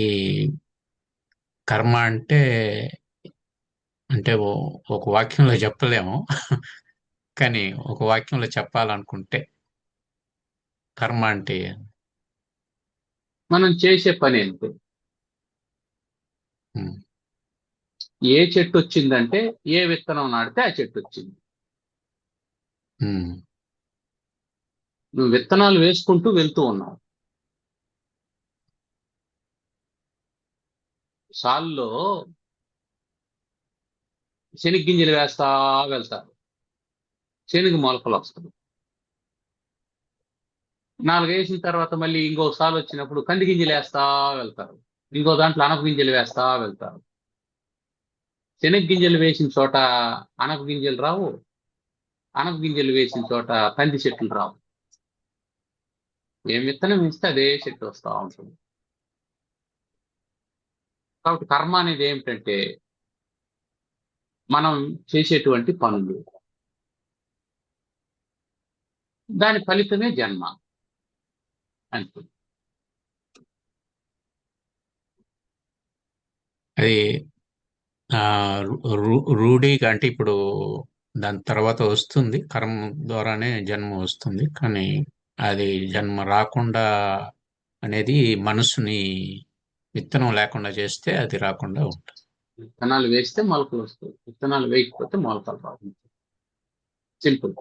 కర్మ అంటే అంటే ఒక వాక్యంలో చెప్పలేము. కానీ ఒక వాక్యంలో చెప్పాలనుకుంటే కర్మ అంటే మనం చేసే పని అంతే. ఉమ్, ఏ చెట్టు వచ్చిందంటే ఏ విత్తనం నాటితే ఆ చెట్టు వచ్చింది. ఉమ్, నువ్వు విత్తనాలు వేసుకుంటూ వెళ్తూ ఉన్నావు. సాల్లో శనగ్గింజలు వేస్తా వెళ్తారు. శనగ మొలకలు వస్తాయి. నాలుగు వేసిన తర్వాత మళ్ళీ ఇంకో సాలు వచ్చినప్పుడు కంది గింజలు వేస్తా వెళ్తారు. ఇంకో దాంట్లో అనప గింజలు వేస్తా వెళ్తారు. శనగ గింజలు వేసిన చోట అనప గింజలు రావు. అనప గింజలు వేసిన చోట కంది చెట్లు రావు. ఏం విత్తనం వేస్తే అదే చెట్టు వస్తా ఉంటుంది. కాబట్టి కర్మ అనేది ఏమిటంటే మనం చేసేటువంటి పనులు, దాని ఫలితమే జన్మ అంతే. అది రూఢిగా అంటే ఇప్పుడు దాని తర్వాత వస్తుంది, కర్మ ద్వారానే జన్మ వస్తుంది. కానీ అది జన్మ రాకుండా అనేది మనసుని విత్తనం లేకుండా చేస్తే అది రాకుండా ఉంటుంది. విత్తనాలు వేస్తే మొలకలు వస్తాయి, విత్తనాలు వేయకపోతే మొలకలు రావు. సింపుల్.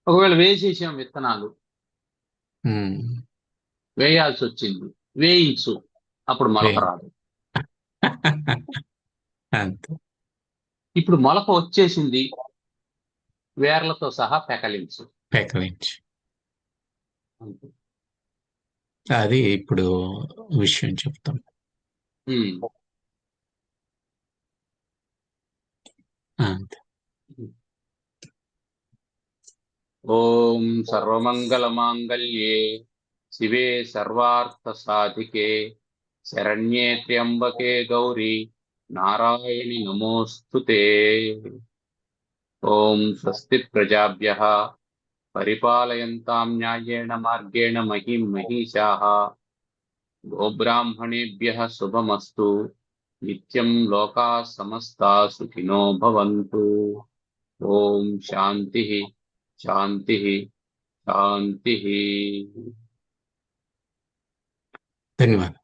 ఒకవేళ వేసేసాం విత్తనాలు, ఉమ్, వేయాల్సి వచ్చింది, వేయించు, అప్పుడు మొలక వే- రాదు. అంతే. ఇప్పుడు మొలక వచ్చేసింది, వేర్లతో సహా పెకలించు. పెకలించి అంతే. అది ఇప్పుడు విషయం చెప్తాం. ఉమ్. అంతే. ఓం సర్వమంగళమాంగళ్యే శివే సర్వార్థసాధికే శరణ్యే త్ర్యంబకే గౌరీ నారాయణి నమోస్తుతే. ఓం స్వస్తి ప్రజాభ్యః పరిపాలయంతాం న్యాయేణ మార్గేణ మహిం మహిషాః గోబ్రాహ్మణేభ్యः శుభమస్తు నిత్యం లోకాः సమస్తాः సుఖినో భవంతు. ఓం శాంతి శాంతి శాంతి. ధన్యవాదాలు.